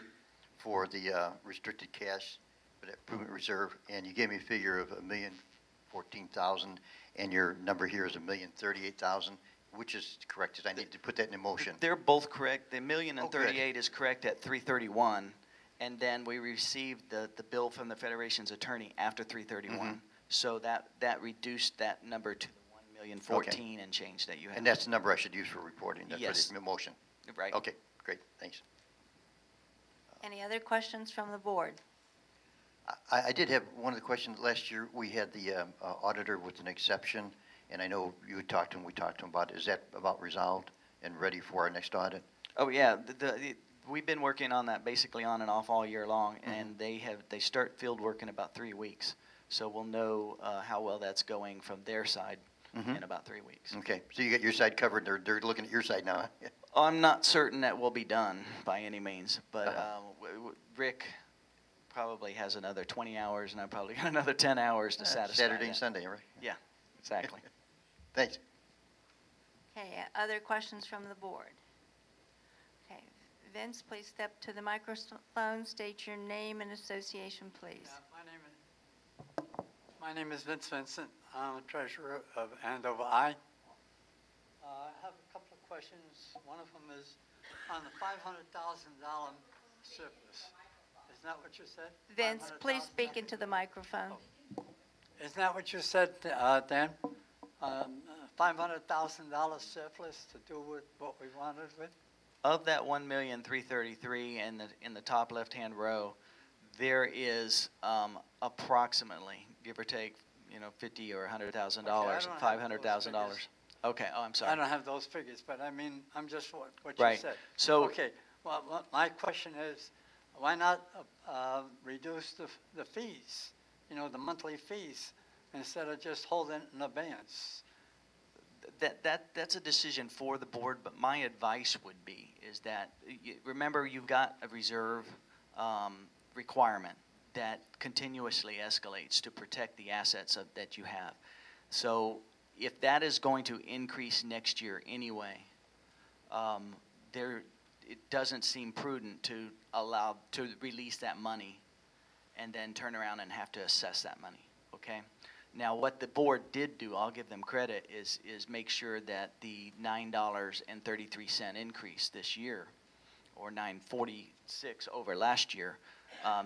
for the restricted cash for that improvement reserve, and you gave me a figure of $1,014,000, and your number here is $1,038,000. Which is correct? Because I need to put that in motion. They're both correct. The $1,038,000 good. is correct at 3/31, and then we received the bill from the Federation's attorney after 3/31. So that reduced that number to the $1,014,000 and change that you had. And that's the number I should use for reporting. That's Yes. for the motion. Right. Okay, great, thanks. Any other questions from the board? I did have one of the questions. Last year, we had the auditor with an exception, and I know you had talked to him, we talked to him about it. Is that about resolved and ready for our next audit? Oh, yeah. We've been working on that basically on and off all year long, and they start field work in about 3 weeks. So we'll know how well that's going from their side in about 3 weeks. Okay, so you got your side covered. They're looking at your side now. Huh? I'm not certain that we'll be done by any means, but Rick probably has another 20 hours, and I probably got another 10 hours to satisfy Saturday and that. Sunday, right? Yeah, exactly. Thanks. Okay, other questions from the board? Okay, Vince, please step to the microphone, state your name and association, please. My name is Vince Vincent. I'm the treasurer of Andover I. I have a couple of questions. One of them is on the $500,000 surplus. Isn't that what you said? Vince, please speak into the microphone. Isn't that what you said, Dan? $500,000 surplus to do with what we wanted with? Of that $1,333,000 in the top left-hand row, there is approximately, give or take, $50,000 or $100,000, $500,000. Okay. Oh, I'm sorry. I don't have those figures, but I mean, I'm just what Right. you said. So- okay. Well, my question is, why not reduce the fees? The monthly fees, instead of just holding it in abeyance. That's a decision for the board, but my advice would be is that, remember, you've got a reserve requirement that continuously escalates to protect the assets that you have. So if that is going to increase next year anyway, it doesn't seem prudent to release that money and then turn around and have to assess that money, okay? Now, what the board did do, I'll give them credit, is make sure that the $9.33 increase this year, or $9.46 over last year,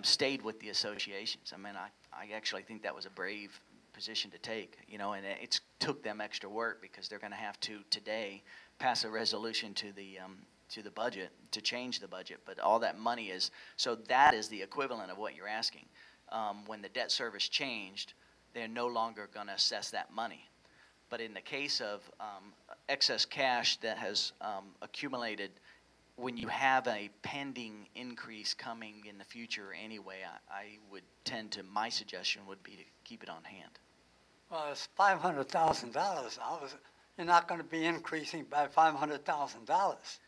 stayed with the associations. I mean, I actually think that was a brave position to take, you know, and it's took them extra work because they're going to have to today pass a resolution to the budget to change the budget. But all that money is, so that is the equivalent of what you're asking. When the debt service changed, they're no longer going to assess that money. But in the case of excess cash that has accumulated, when you have a pending increase coming in the future anyway, I would tend to, my suggestion would be to keep it on hand. Well, it's $500,000. You're not going to be increasing by $500,000.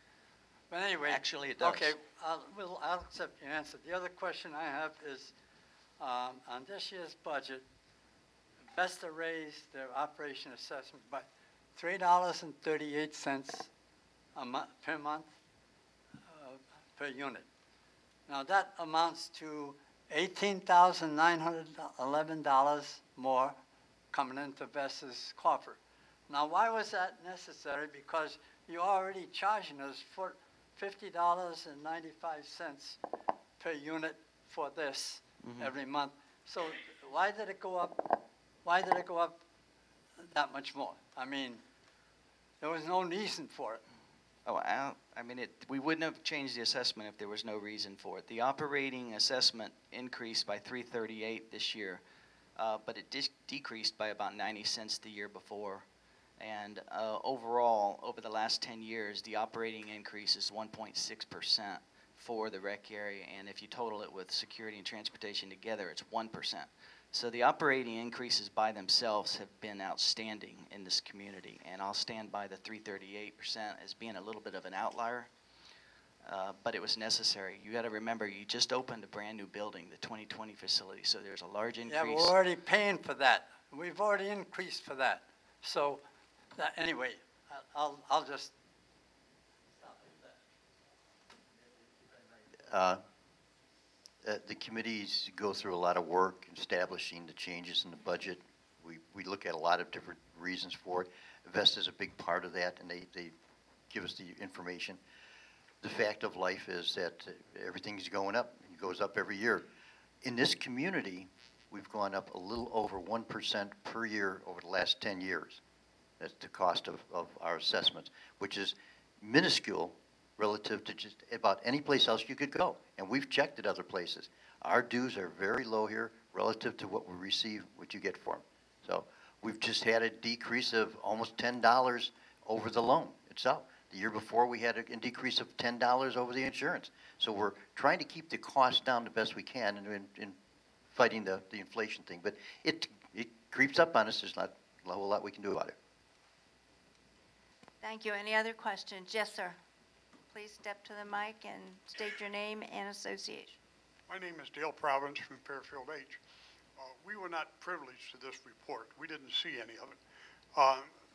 But anyway. Actually, it does. Okay, I'll accept your answer. The other question I have is, on this year's budget, Vesta raised their operation assessment by $3.38 per month per unit. Now that amounts to $18,911 more coming into Vesta's coffer. Now why was that necessary? Because you're already charging us for $50.95 per unit for this every month. So why did it go up? Why did it go up that much more? I mean, there was no reason for it. Oh, I mean, we wouldn't have changed the assessment if there was no reason for it. The operating assessment increased by $3.38 this year, but it decreased by about 90 cents the year before. And overall, over the last 10 years, the operating increase is 1.6% for the rec area, and if you total it with security and transportation together, it's 1%. So the operating increases by themselves have been outstanding in this community, and I'll stand by the 338% as being a little bit of an outlier, but it was necessary. You got to remember, you just opened a brand new building, the 2020 facility, so there's a large increase. Yeah, we're already paying for that. We've already increased for that. So anyway, I'll just stop at that. The committees go through a lot of work establishing the changes in the budget. We look at a lot of different reasons for it. Vesta is a big part of that, and they give us the information. The fact of life is that everything's going up. It goes up every year. In this community, we've gone up a little over 1% per year over the last 10 years. That's the cost of our assessments, which is minuscule relative to just about any place else you could go. And we've checked at other places. Our dues are very low here relative to what we receive, what you get for them. So we've just had a decrease of almost $10 over the loan itself. The year before, we had a decrease of $10 over the insurance. So we're trying to keep the cost down the best we can in fighting the inflation thing. But it creeps up on us. There's not a whole lot we can do about it. Thank you. Any other questions? Yes, sir. Please step to the mic and state your name and association. My name is Dale Province from Fairfield H. We were not privileged to this report. We didn't see any of it.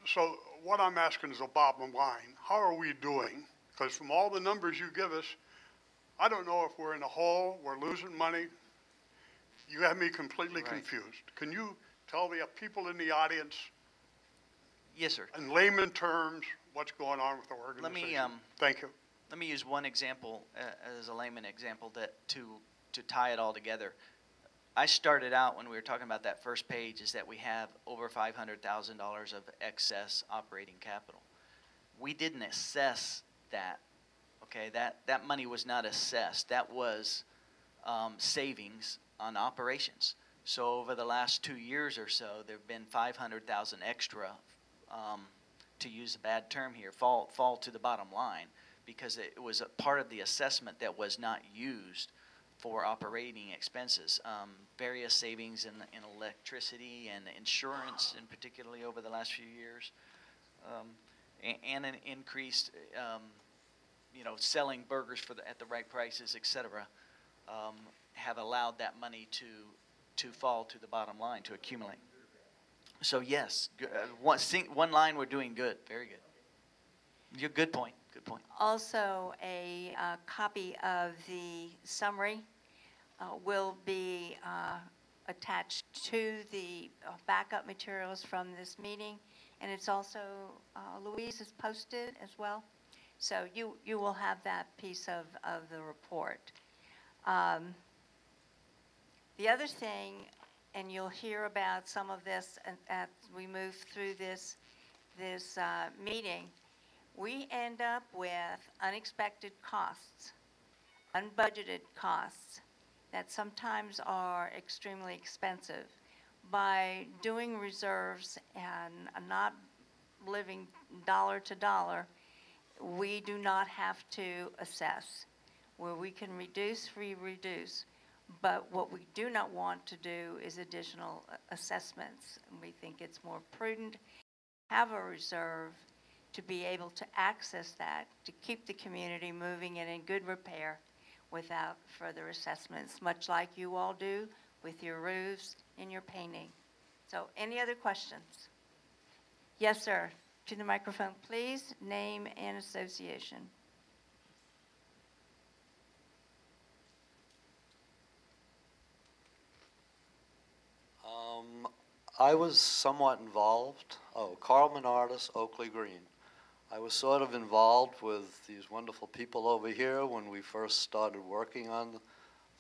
So what I'm asking is a bottom line. How are we doing? Because from all the numbers you give us, I don't know if we're in a hole, we're losing money. You have me completely confused. Can you tell the people in the audience, Yes, sir. in layman terms, what's going on with the organization? Thank you. Let me use one example as a layman example to tie it all together. I started out when we were talking about that first page is that we have over $500,000 of excess operating capital. We didn't assess that, okay? That money was not assessed. That was savings on operations. So over the last 2 years or so, there have been $500,000 extra, to use a bad term here, fall to the bottom line, because it was a part of the assessment that was not used for operating expenses. Various savings in electricity and insurance, in particularly over the last few years, and an increased, selling burgers at the right prices, et cetera, have allowed that money to fall to the bottom line, to accumulate. So yes, one line, we're doing good, very good. Good point. Good point. Also, a copy of the summary will be attached to the backup materials from this meeting, and it's also, Louise is posted as well, so you will have that piece of the report. The other thing, and you'll hear about some of this as we move through this meeting, we end up with unexpected costs, unbudgeted costs that sometimes are extremely expensive. By doing reserves and not living dollar to dollar, we do not have to assess. Where we can reduce, we reduce. But what we do not want to do is additional assessments. And we think it's more prudent to have a reserve to be able to access that, to keep the community moving and in good repair without further assessments, much like you all do with your roofs and your painting. So any other questions? Yes, sir. To the microphone, please. Name and association. I was somewhat involved. Carl Menardis, Oakley Green. I was sort of involved with these wonderful people over here when we first started working on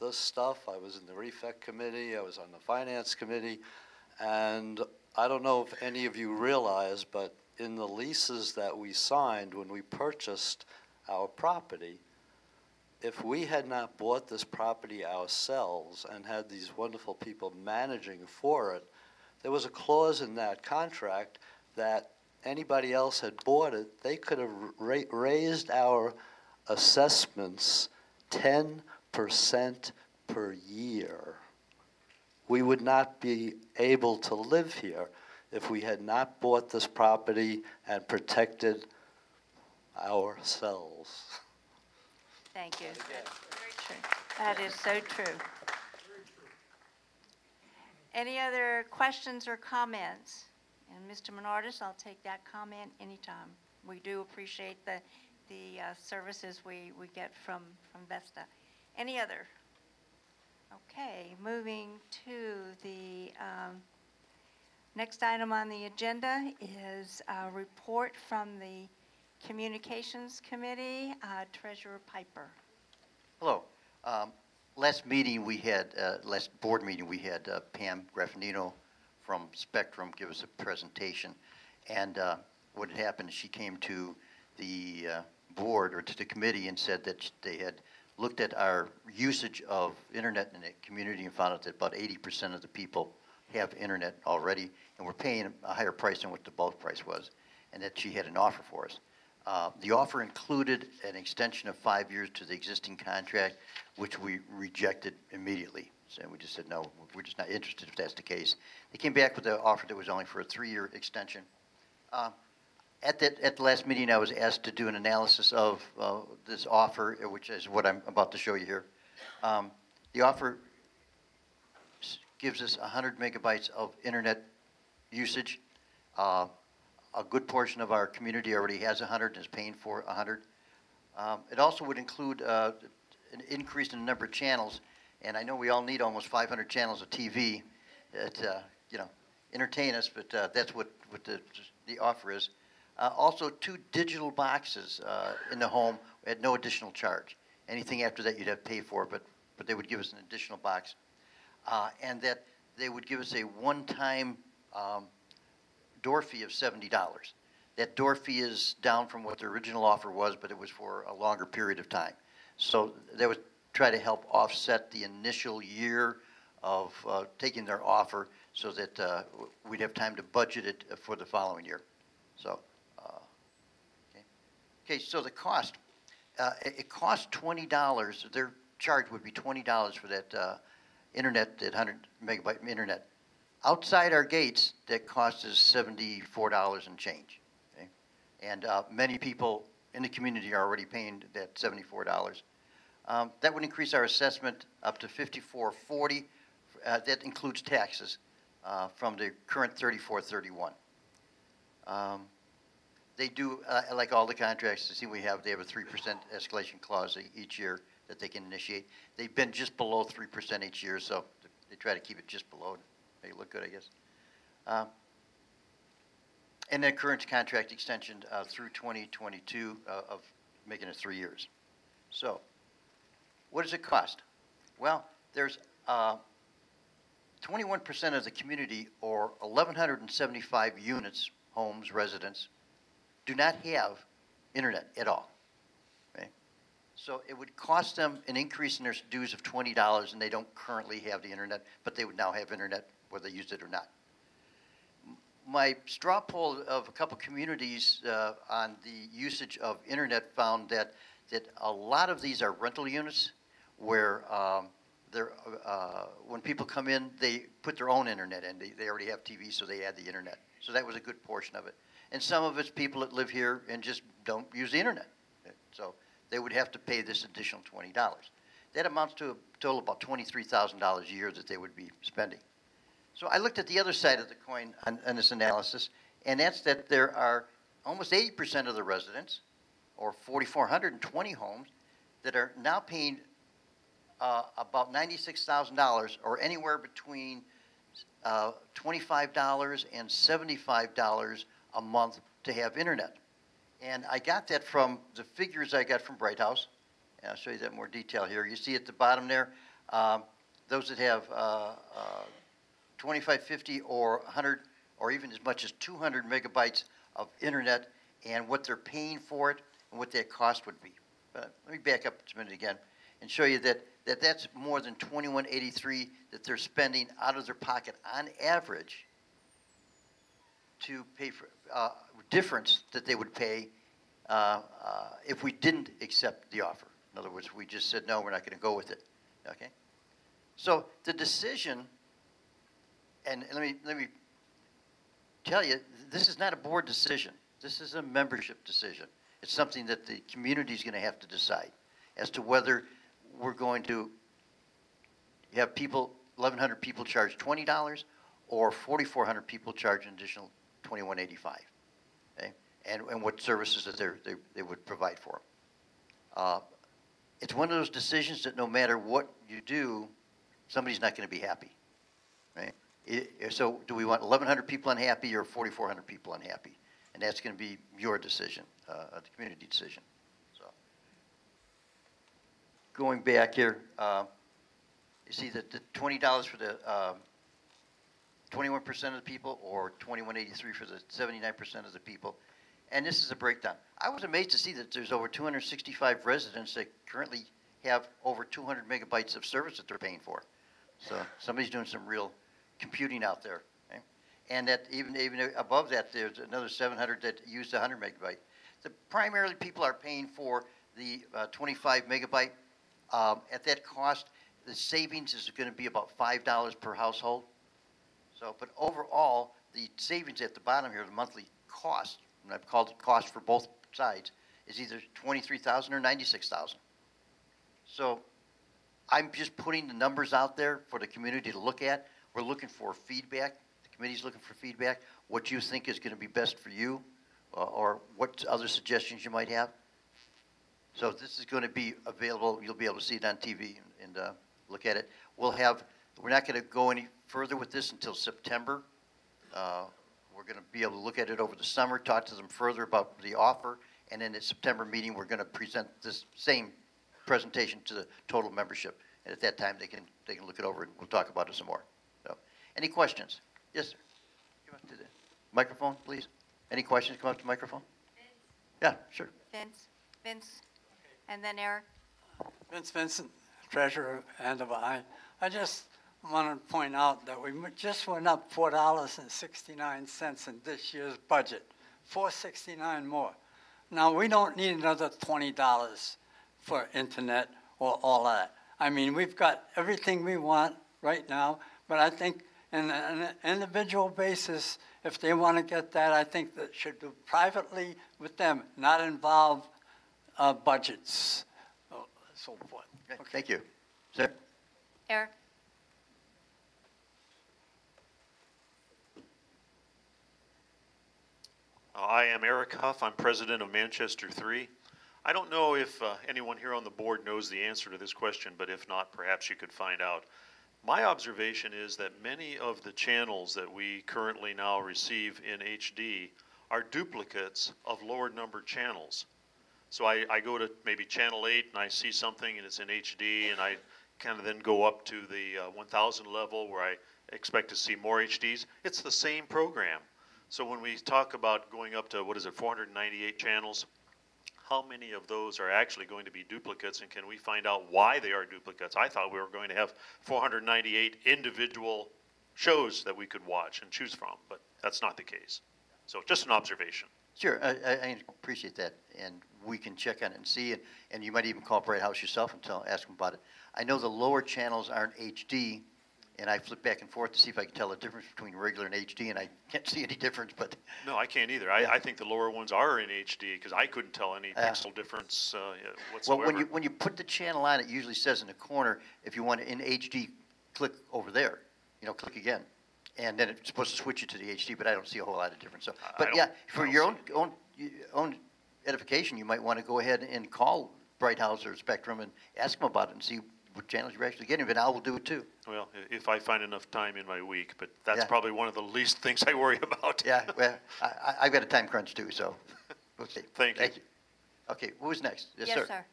this stuff. I was in the REFEC committee, I was on the finance committee, and I don't know if any of you realize, but in the leases that we signed when we purchased our property, if we had not bought this property ourselves and had these wonderful people managing for it, there was a clause in that contract that anybody else had bought it, they could have raised our assessments 10% per year. We would not be able to live here if we had not bought this property and protected ourselves. Thank you. That's very true. That is so true. Any other questions or comments? And Mr. Menardis, I'll take that comment anytime. We do appreciate the services we get from Vesta. Any other? Okay, moving to the next item on the agenda is a report from the Communications Committee. Treasurer Piper. Hello. Last meeting we had, last board meeting we had Pam Graffinino from Spectrum give us a presentation. And what had happened is she came to the board or to the committee and said that they had looked at our usage of internet in the community and found out that about 80% of the people have internet already, and we're paying a higher price than what the bulk price was, and that she had an offer for us. The offer included an extension of 5 years to the existing contract, which we rejected immediately. So we just said, no, we're just not interested if that's the case. They came back with an offer that was only for a 3-year extension. At the last meeting, I was asked to do an analysis of this offer, which is what I'm about to show you here. The offer gives us 100 megabytes of internet usage. A good portion of our community already has 100 and is paying for 100. It also would include an increase in the number of channels, and I know we all need almost 500 channels of TV that entertain us, but that's what the offer is. Also, 2 digital boxes in the home at no additional charge. Anything after that you'd have to pay for, but they would give us an additional box. And that they would give us a one-time door fee of $70. That door fee is down from what the original offer was, but it was for a longer period of time. So they would try to help offset the initial year of taking their offer so that we'd have time to budget it for the following year. So, okay, so the cost, it costs $20. Their charge would be $20 for that internet, that 100 megabyte internet. Outside our gates, that cost is $74 and change. Okay? And many people in the community are already paying that $74. That would increase our assessment up to $54.40. That includes taxes from the current $34.31. They do, like all the contracts, they have a 3% escalation clause each year that they can initiate. They've been just below 3% each year, so they try to keep it just below. Make it look good, I guess. And then current contract extension through 2022 of making it 3 years. So, what does it cost? Well, there's 21% of the community, or 1,175 units, homes, residents, do not have internet at all. Okay? So it would cost them an increase in their dues of $20, and they don't currently have the internet, but they would now have internet whether they used it or not. My straw poll of a couple communities on the usage of internet found that a lot of these are rental units where when people come in, they put their own internet in. They already have TV, so they add the internet. So that was a good portion of it. And some of it's people that live here and just don't use the internet. So they would have to pay this additional $20. That amounts to a total of about $23,000 a year that they would be spending. So I looked at the other side of the coin on this analysis, and that's that there are almost 80% of the residents, or 4,420 homes, that are now paying about $96,000, or anywhere between $25 and $75 a month to have internet. And I got that from the figures I got from Bright House. And I'll show you that in more detail here. You see at the bottom there, those that have 2550 or 100 or even as much as 200 megabytes of internet, and what they're paying for it and what that cost would be. Let me back up a minute again and show you that's more than $21.83 that they're spending out of their pocket on average to pay for difference that they would pay if we didn't accept the offer. In other words, we just said, no, we're not going to go with it. Okay? So the decision, and let me tell you, this is not a board decision. This is a membership decision. It's something that the community is going to have to decide as to whether we're going to have people, 1,100 people charge $20, or 4,400 people charge an additional $21.85. Okay? And what services that they would provide for them. It's one of those decisions that no matter what you do, somebody's not going to be happy. Right? So do we want 1,100 people unhappy or 4,400 people unhappy? And that's going to be your decision, the community decision. So going back here, you see that the $20 for the 21% of the people, or $21.83 for the 79% of the people. And this is a breakdown. I was amazed to see that there's over 265 residents that currently have over 200 megabytes of service that they're paying for. So somebody's doing some real computing out there. Okay? And that even above that, there's another 700 that use 100 megabyte. The primarily people are paying for the 25 megabyte. At that cost, the savings is going to be about $5 per household. So, but overall, the savings at the bottom here, the monthly cost, and I've called it cost for both sides, is either $23,000 or $96,000. So I'm just putting the numbers out there for the community to look at. We're looking for feedback. The committee's looking for feedback, what you think is going to be best for you, or what other suggestions you might have. So this is going to be available. You'll be able to see it on TV and look at it. We're not going to go any further with this until September. We're going to be able to look at it over the summer, talk to them further about the offer, and in the September meeting, we're going to present this same presentation to the total membership. And at that time, they can look it over, and we'll talk about it some more. So, any questions? Yes, sir. Come up to the microphone, please. Any questions? Come up to the microphone. Yeah, sure. Vince, and then Eric. Vince Vincent, Treasurer, and I just want to point out that we just went up $4.69 in this year's budget, $4.69 more. Now, we don't need another $20 for internet or all that. I mean, we've got everything we want right now, but I think on an individual basis, if they want to get that, I think that should do privately with them, not involve budgets, so forth. Okay. Thank you. Sir? Eric? I am Eric Huff. I'm president of Manchester 3. I don't know if anyone here on the board knows the answer to this question, but if not, perhaps you could find out. My observation is that many of the channels that we currently now receive in HD are duplicates of lower number channels. So I go to maybe channel 8 and I see something and it's in HD, and kind of then go up to the 1,000 level where I expect to see more HDs. It's the same program. So when we talk about going up to, 498 channels, how many of those are actually going to be duplicates, and can we find out why they are duplicates? I thought we were going to have 498 individual shows that we could watch and choose from, but that's not the case. So just an observation. Sure, I appreciate that, and we can check on it and see, and you might even call Bright House yourself and ask them about it. I know the lower channels aren't HD, and I flip back and forth to see if I can tell the difference between regular and HD, and I can't see any difference, but. No, I can't either. I think the lower ones are in HD because I couldn't tell any pixel difference whatsoever. Well, when you put the channel on, it usually says in the corner, if you want it in HD, click over there, click again. And then it's supposed to switch you to the HD, but I don't see a whole lot of difference. So, but yeah, for your own edification, you might want to go ahead and call Bright House or Spectrum and ask them about it and see what channels you're actually getting. But I will do it too. Well, if I find enough time in my week, but that's probably one of the least things I worry about. Yeah, well, I've got a time crunch too, so we'll see. Thank you. Okay, who's next? Yes, sir.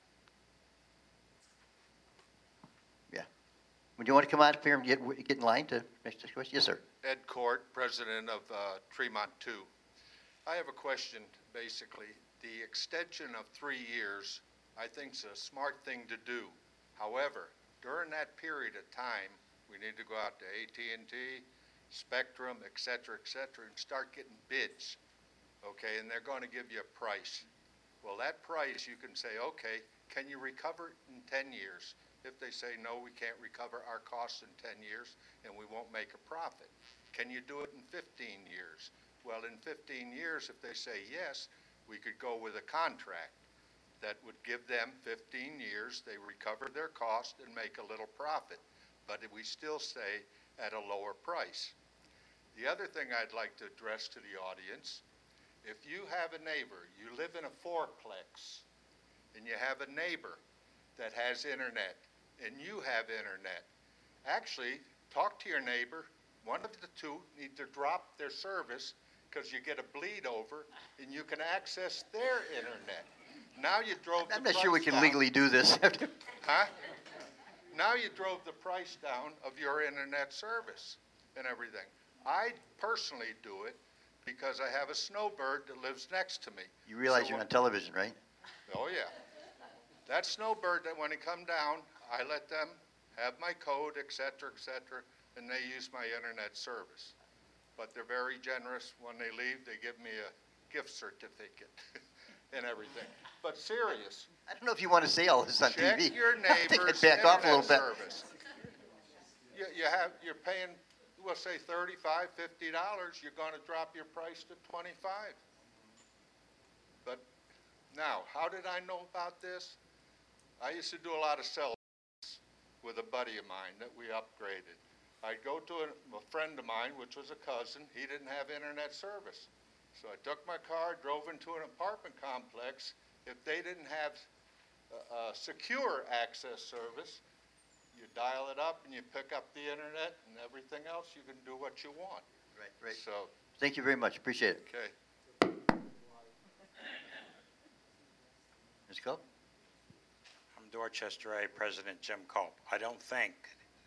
Yeah. Would you want to come out up here and get in line to next question? Yes, sir. Ed Court, president of Tremont 2. I have a question, basically. The extension of 3 years, I think, is a smart thing to do. However, during that period of time, we need to go out to AT&T, Spectrum, et cetera, and start getting bids, okay? And they're going to give you a price. Well, that price, you can say, okay, can you recover it in 10 years? If they say, no, we can't recover our costs in 10 years and we won't make a profit. Can you do it in 15 years? Well, in 15 years, if they say yes, we could go with a contract that would give them 15 years, they recover their cost and make a little profit, but we still stay at a lower price. The other thing I'd like to address to the audience, if you have a neighbor, you live in a fourplex, and you have a neighbor that has internet, and you have internet, actually, talk to your neighbor. One of the two need to drop their service because you get a bleed over and you can access their internet. Now you drove the price down. I'm not sure we can legally do this. Huh? Now you drove the price down of your internet service and everything. I personally do it because I have a snowbird that lives next to me. You realize you're on television, right? Oh, yeah. That snowbird, that when they come down, I let them have my code, et cetera, and they use my internet service. But they're very generous. When they leave, they give me a gift certificate and everything. But serious. I don't know if you want to say all this on check TV. Your neighbor's back off a little bit. service. You're paying, we'll say $35, $50. You're going to drop your price to $25. But now, how did I know about this? I used to do a lot of cell with a buddy of mine that we upgraded. I'd go to a friend of mine, which was a cousin. He didn't have internet service. So I took my car, drove into an apartment complex. If they didn't have a secure access service, you dial it up and you pick up the internet and everything else, you can do what you want. Right. So, thank you very much. Appreciate it. okay. Ms. Culp? I'm Dorchester A. President Jim Culp. I don't think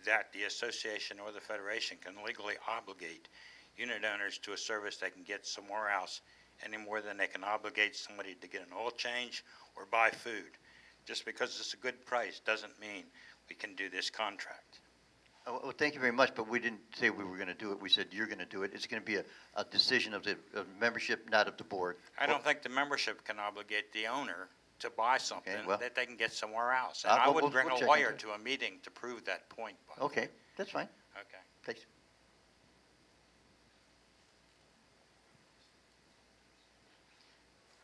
that the association or the federation can legally obligate unit owners to a service they can get somewhere else any more than they can obligate somebody to get an oil change or buy food. Just because it's a good price doesn't mean we can do this contract. Well, thank you very much, but we didn't say we were going to do it. We said you're going to do it. It's going to be a decision of the membership, not of the board. I don't think the membership can obligate the owner to buy something that they can get somewhere else. And I'll I go- would we'll bring check a into lawyer it. to a meeting to prove that point. Bob. Okay, that's fine. Okay. Thanks.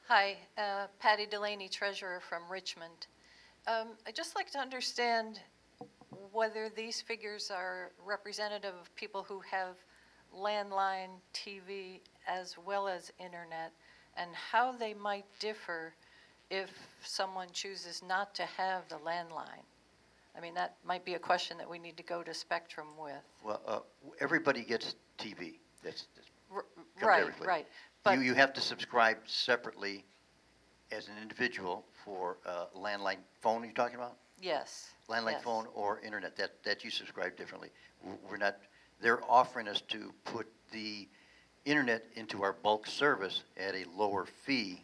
Hi, Patty Delaney, treasurer from Richmond. I'd just like to understand whether these figures are representative of people who have landline TV as well as internet, and how they might differ if someone chooses not to have the landline. I mean, that might be a question that we need to go to Spectrum with. Well, everybody gets TV. That's comes to Right, everybody. right. But You have to subscribe separately as an individual for a landline phone you're talking about? Yes. landline yes. phone or internet, that you subscribe differently. We're not, they're offering us to put the internet into our bulk service at a lower fee,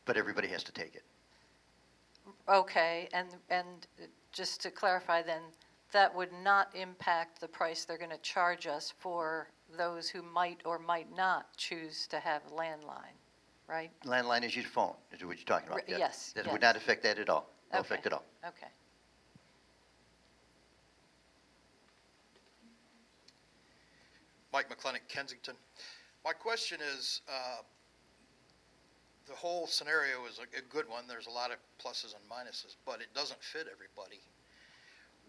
but everybody has to take it. Okay, and just to clarify then, that would not impact the price they're going to charge us for those who might or might not choose to have landline, right? Landline is your phone, is what you're talking about. yeah. Yes, That yes. would not affect that at all. No Okay, effect at all. Okay. Mike McClinic, Kensington. My question is, the whole scenario is a good one. There's a lot of pluses and minuses, but it doesn't fit everybody.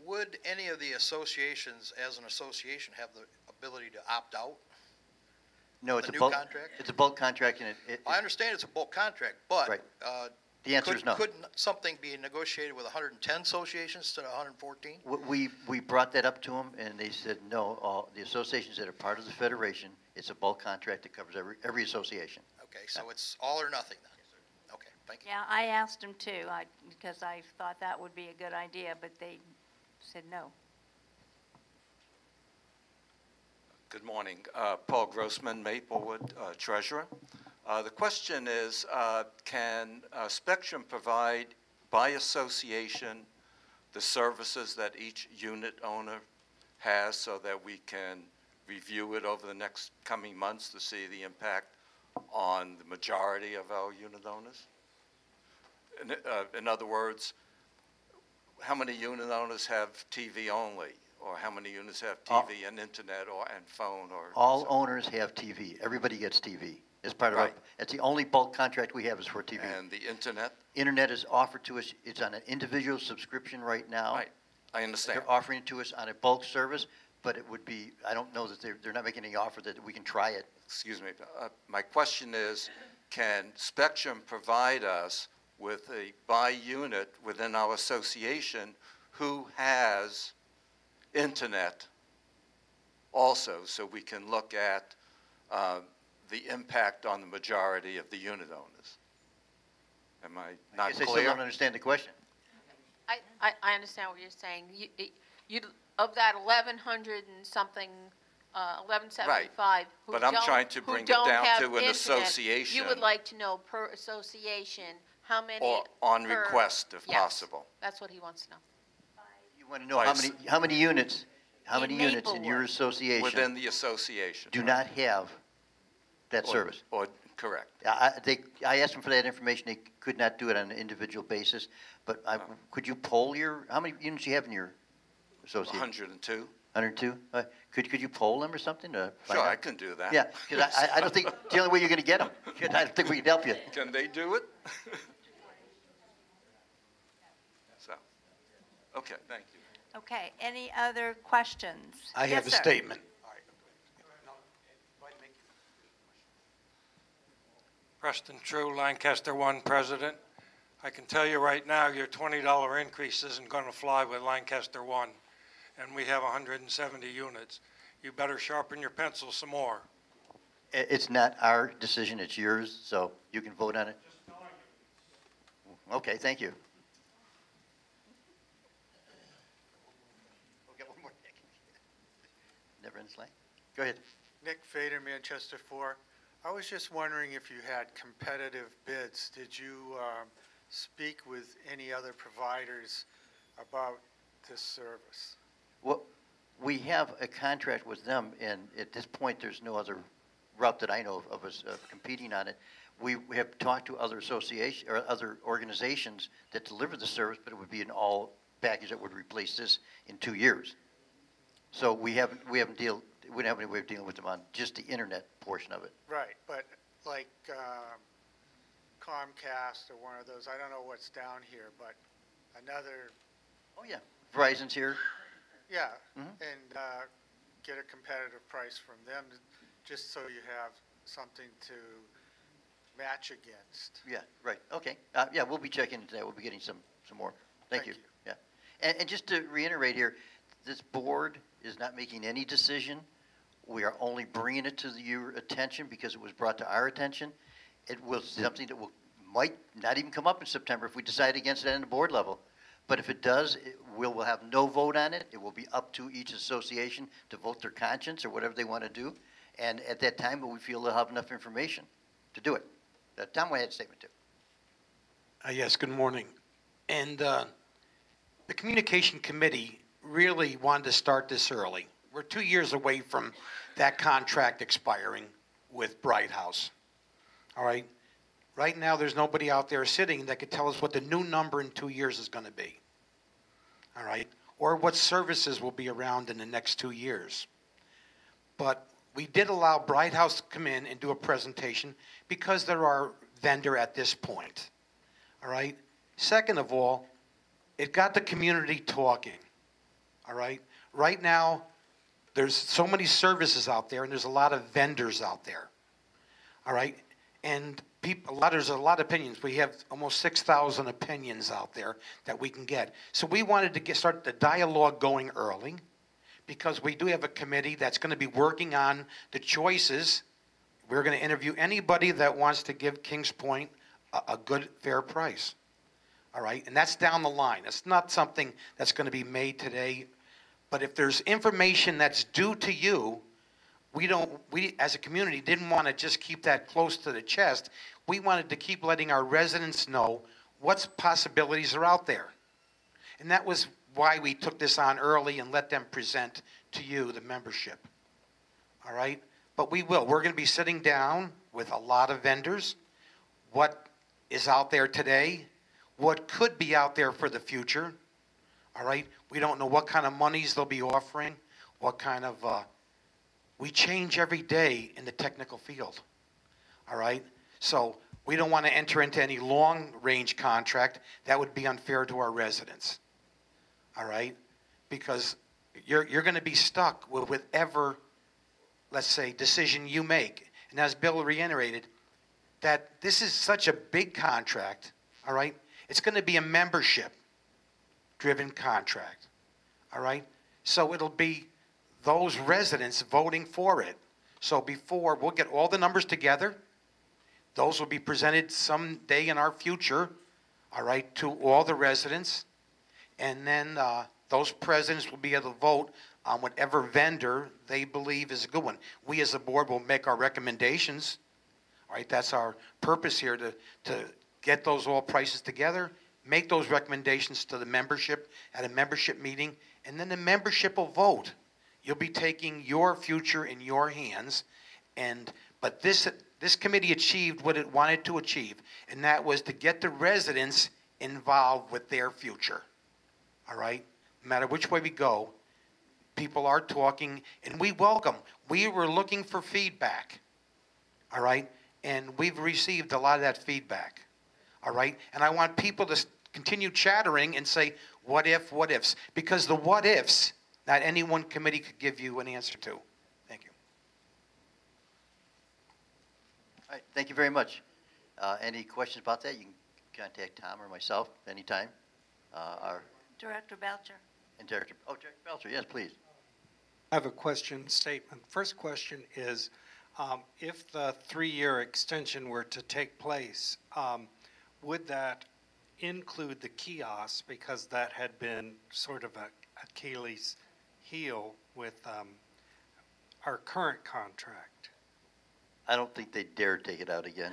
Would any of the associations, as an association, have the ability to opt out? No, it's The a new bulk contract? It's a bulk contract, and I understand it's a bulk contract, but Right. The answer is no. Couldn't something be negotiated with 110 associations instead of 114? We brought that up to them, and they said, no, all the associations that are part of the federation, it's a bulk contract that covers every association. Okay, so it's all or nothing then? Okay, thank you. Yeah, I asked them too, because I thought that would be a good idea, but they said no. Good morning. Paul Grossman, Maplewood, Treasurer. The question is, can Spectrum provide by association the services that each unit owner has so that we can review it over the next coming months to see the impact on the majority of our unit owners? In other words, how many unit owners have TV only? Or how many units have TV and internet and phone? All owners have TV. Everybody gets TV. It's part of our, it's the only bulk contract we have is for TV. And the internet? Internet is offered to us, it's on an individual subscription right now. Right, I understand. They're offering it to us on a bulk service, but it would be, I don't know that they're not making any offer that we can try it. Excuse me. My question is, can Spectrum provide us with a by unit within our association who has internet also, so we can look at the impact on the majority of the unit owners? Am I not I guess I clear? still don't understand the question. I understand what you're saying. You of that 1,100 and something, 1,175. who But I'm don't- trying to who bring it don't down have to an internet, association. You would like to know per association how many. Or on per- request, if Yes, possible. That's what he wants to know. You want to know how many units in your Maplewood. association Within the association. do not have that service? Correct. I asked them for that information. They could not do it on an individual basis. But could you poll how many units you have in your association? 102. 102? Could you poll them or something to find Sure, out? I can do that. Yeah, because I don't think, it's the only way you're going to get them. I don't think we can help you. Can they do it? So, okay, thank you. Okay, any other questions? I Yes, have a sir. statement. Preston True, Lancaster One President. I can tell you right now, your $20 increase isn't going to fly with Lancaster One, and we have 170 units. You better sharpen your pencil some more. It's not our decision, it's yours, so you can vote on it. Okay, thank you. Okay, one more. Never ends line. Go ahead. Nick Fader, Manchester 4. I was just wondering if you had competitive bids. Did you speak with any other providers about this service? Well, we have a contract with them, and at this point, there's no other route that I know of us competing on it. We have talked to other associations or other organizations that deliver the service, but it would be an all package that would replace this in 2 years. So we don't have any way of dealing with them on just the internet portion of it. Right, but like Comcast or one of those, I don't know what's down here, but another. Oh, yeah. Verizon's here. Yeah, Mhm. and get a competitive price from them, just so you have something to match against. Yeah, right, okay. Yeah, we'll be checking into that. We'll be getting some more. Thank you. Yeah. And just to reiterate here, this board is not making any decision. We are only bringing it to your attention because it was brought to our attention. It was something that might not even come up in September if we decide against it at the board level. But if it does, we'll have no vote on it. It will be up to each association to vote their conscience or whatever they want to do. And at that time, we feel they'll have enough information to do it. Tom had a statement too. Yes, good morning. And the Communication Committee really wanted to start this early. We're 2 years away from that contract expiring with Bright House. All right? Right now, there's nobody out there sitting that could tell us what the new number in 2 years is going to be. All right? Or what services will be around in the next 2 years. But we did allow Bright House to come in and do a presentation because they're our vendor at this point. All right? Second of all, it got the community talking. All right? Right now, there's so many services out there, and there's a lot of vendors out there. All right? And there's a lot of opinions. We have almost 6,000 opinions out there that we can get. So we wanted to start the dialogue going early because we do have a committee that's going to be working on the choices. We're going to interview anybody that wants to give Kings Point a good, fair price. All right? And that's down the line. It's not something that's going to be made today. But if there's information that's due to you, we as a community didn't want to just keep that close to the chest. We wanted to keep letting our residents know what possibilities are out there. And that was why we took this on early and let them present to you, the membership. All right? But we will. We're going to be sitting down with a lot of vendors. What is out there today? What could be out there for the future? All right? We don't know what kind of monies they'll be offering, what kind of... we change every day in the technical field. All right? So we don't want to enter into any long-range contract. That would be unfair to our residents. All right? Because you're going to be stuck with whatever, let's say, decision you make. And as Bill reiterated, that this is such a big contract, all right? It's going to be a membership-driven contract, all right? So it'll be those residents voting for it. So before, we'll get all the numbers together. Those will be presented someday in our future, all right, to all the residents. And then those presidents will be able to vote on whatever vendor they believe is a good one. We as a board will make our recommendations. All right, that's our purpose here, to get those all prices together, make those recommendations to the membership at a membership meeting, and then the membership will vote. You'll be taking your future in your hands, but this committee achieved what it wanted to achieve, and that was to get the residents involved with their future. All right? No matter which way we go, people are talking, and we welcome. We were looking for feedback. All right? And we've received a lot of that feedback. All right? And I want people to continue chattering and say, what if, what ifs? Because the what ifs, not any one committee could give you an answer to. Thank you. All right, thank you very much. Any questions about that? You can contact Tom or myself anytime. Our Director Belcher. and Director Belcher, yes, please. I have a question statement. First question is, if the 3-year extension were to take place, would that include the kiosks, because that had been sort of a Achilles heel with our current contract? I don't think they dare take it out again.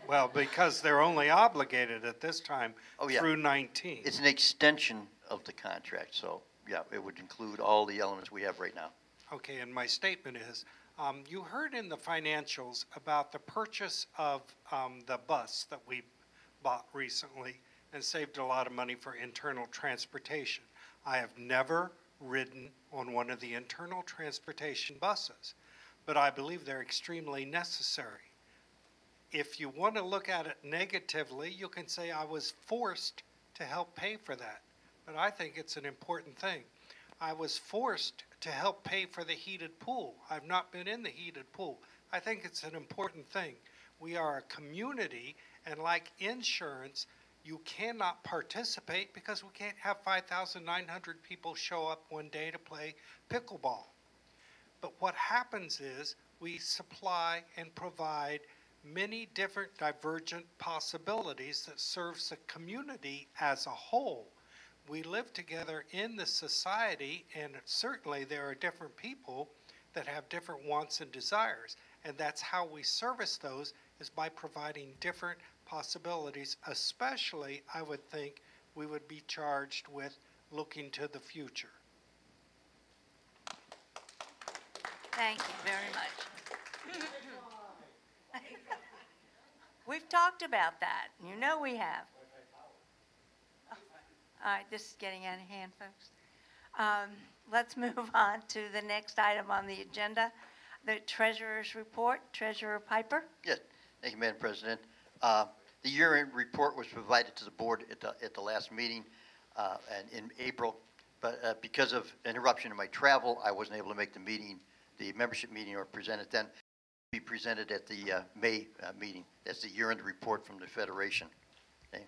Well, because they're only obligated at this time through 19. It's an extension of the contract, so yeah, it would include all the elements we have right now. Okay, and my statement is, you heard in the financials about the purchase of the bus that we bought recently and saved a lot of money for internal transportation. I have never ridden on one of the internal transportation buses, but I believe they're extremely necessary. If you want to look at it negatively, you can say I was forced to help pay for that, but I think it's an important thing. I was forced to help pay for the heated pool. I've not been in the heated pool. I think it's an important thing. We are a community, and like insurance, you cannot participate because we can't have 5,900 people show up one day to play pickleball. But what happens is we supply and provide many different divergent possibilities that serves the community as a whole. we live together in the society, and certainly there are different people that have different wants and desires. And that's how we service those, is by providing different possibilities, especially, I would think, we would be charged with looking to the future. Thank you very much. We've talked about that. You know we have. All right, this is getting out of hand, folks. Let's move on to the next item on the agenda, the Treasurer's Report. Treasurer Piper. Yes, thank you, Madam President. The year-end report was provided to the board at the last meeting and in April, but because of interruption in my travel, I wasn't able to make the membership meeting, or present it then. Be presented at the May meeting. That's the year-end report from the Federation. Okay.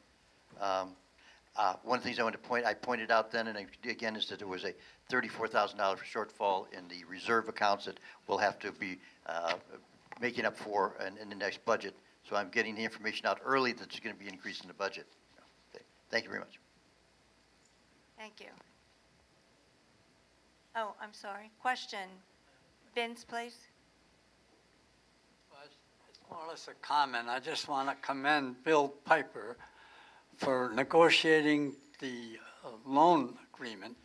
One of the things I pointed out then, and again, is that there was a $34,000 shortfall in the reserve accounts that we'll have to be making up for in the next budget. So I'm getting the information out early that there's going to be an increase in the budget. Okay. Thank you very much. Thank you. Oh, I'm sorry. Question. Vince, please. It's more or less a comment. I just want to commend Bill Piper for negotiating the loan agreement.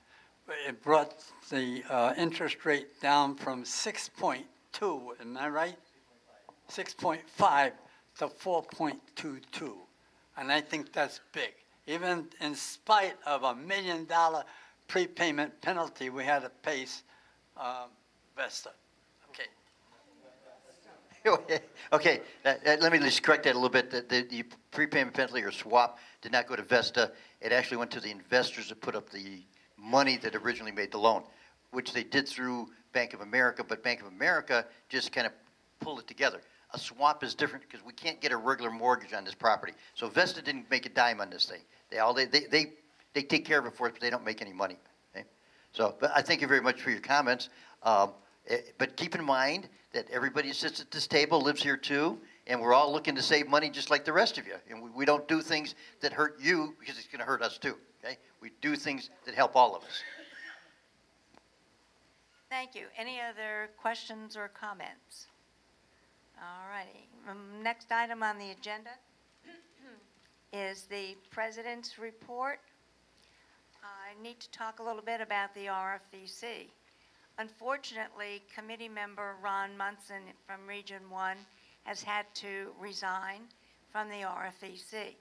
It brought the interest rate down from 6.2, am I right? 6.5 to 4.22. And I think that's big. Even in spite of $1 million prepayment penalty we had to pay Vesta. Okay, let me just correct that a little bit. The prepayment penalty or swap did not go to Vesta. It actually went to the investors that put up the money that originally made the loan, which they did through Bank of America, but Bank of America just kind of pulled it together. A swap is different because we can't get a regular mortgage on this property. So Vesta didn't make a dime on this thing. They take care of it for us, but they don't make any money. Okay? So, but I thank you very much for your comments. But keep in mind that everybody who sits at this table lives here too, and we're all looking to save money just like the rest of you. And we don't do things that hurt you because it's going to hurt us too. Okay? We do things that help all of us. Thank you. Any other questions or comments? All righty. Next item on the agenda is the President's Report. I need to talk a little bit about the RFVC. Unfortunately, committee member Ron Munson from Region 1 has had to resign from the RFVC.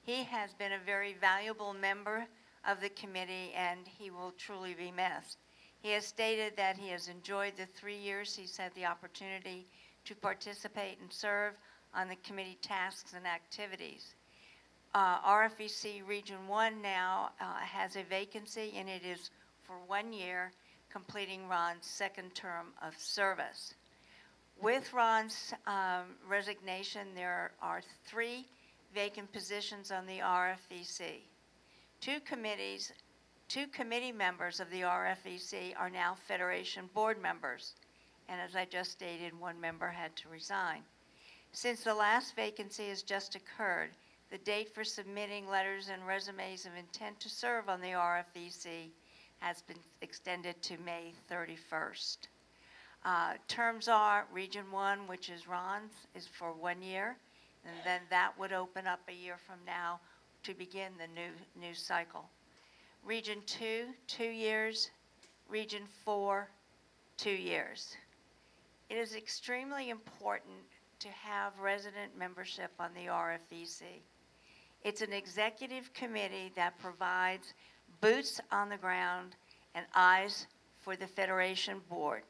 He has been a very valuable member of the committee, and he will truly be missed. He has stated that he has enjoyed the 3 years he's had the opportunity to participate and serve on the committee tasks and activities. RFVC Region 1 now has a vacancy, and it is for 1 year, completing Ron's second term of service. With Ron's resignation, there are 3 vacant positions on the RFVC. Two committee members of the RFVC are now Federation board members, and as I just stated, 1 member had to resign. Since the last vacancy has just occurred, the date for submitting letters and resumes of intent to serve on the RFVC has been extended to May 31st. Terms are Region 1, which is Ron's, is for 1 year, and then that would open up a year from now to begin the new cycle. Region 2, 2 years. Region 4, 2 years. It is extremely important to have resident membership on the RFVC. It's an executive committee that provides boots on the ground and eyes for the Federation Board.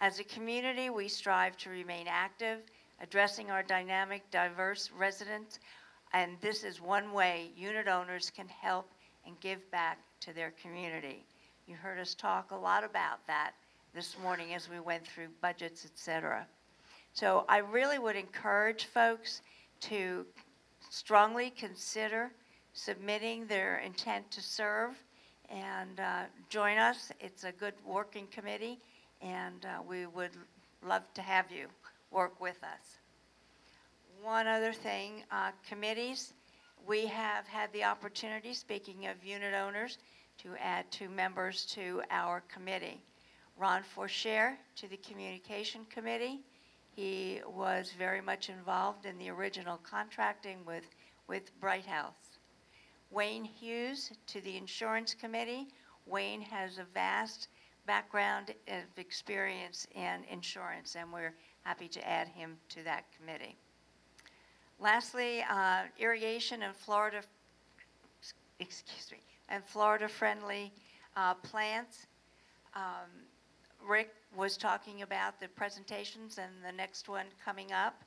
As a community, we strive to remain active, addressing our dynamic, diverse residents, and this is one way unit owners can help and give back to their community. You heard us talk a lot about that this morning as we went through budgets, et cetera. So I really would encourage folks to strongly consider submitting their intent to serve and join us. It's a good working committee, and we would love to have you work with us. One other thing, committees. We have had the opportunity, speaking of unit owners, to add 2 members to our committee. Ron Forsher to the Communication Committee. He was very much involved in the original contracting with Bright House. Wayne Hughes to the Insurance Committee. Wayne has a vast background of experience in insurance, and we're happy to add him to that committee. Lastly, irrigation and Florida-friendly plants. Rick was talking about the presentations and the next one coming up.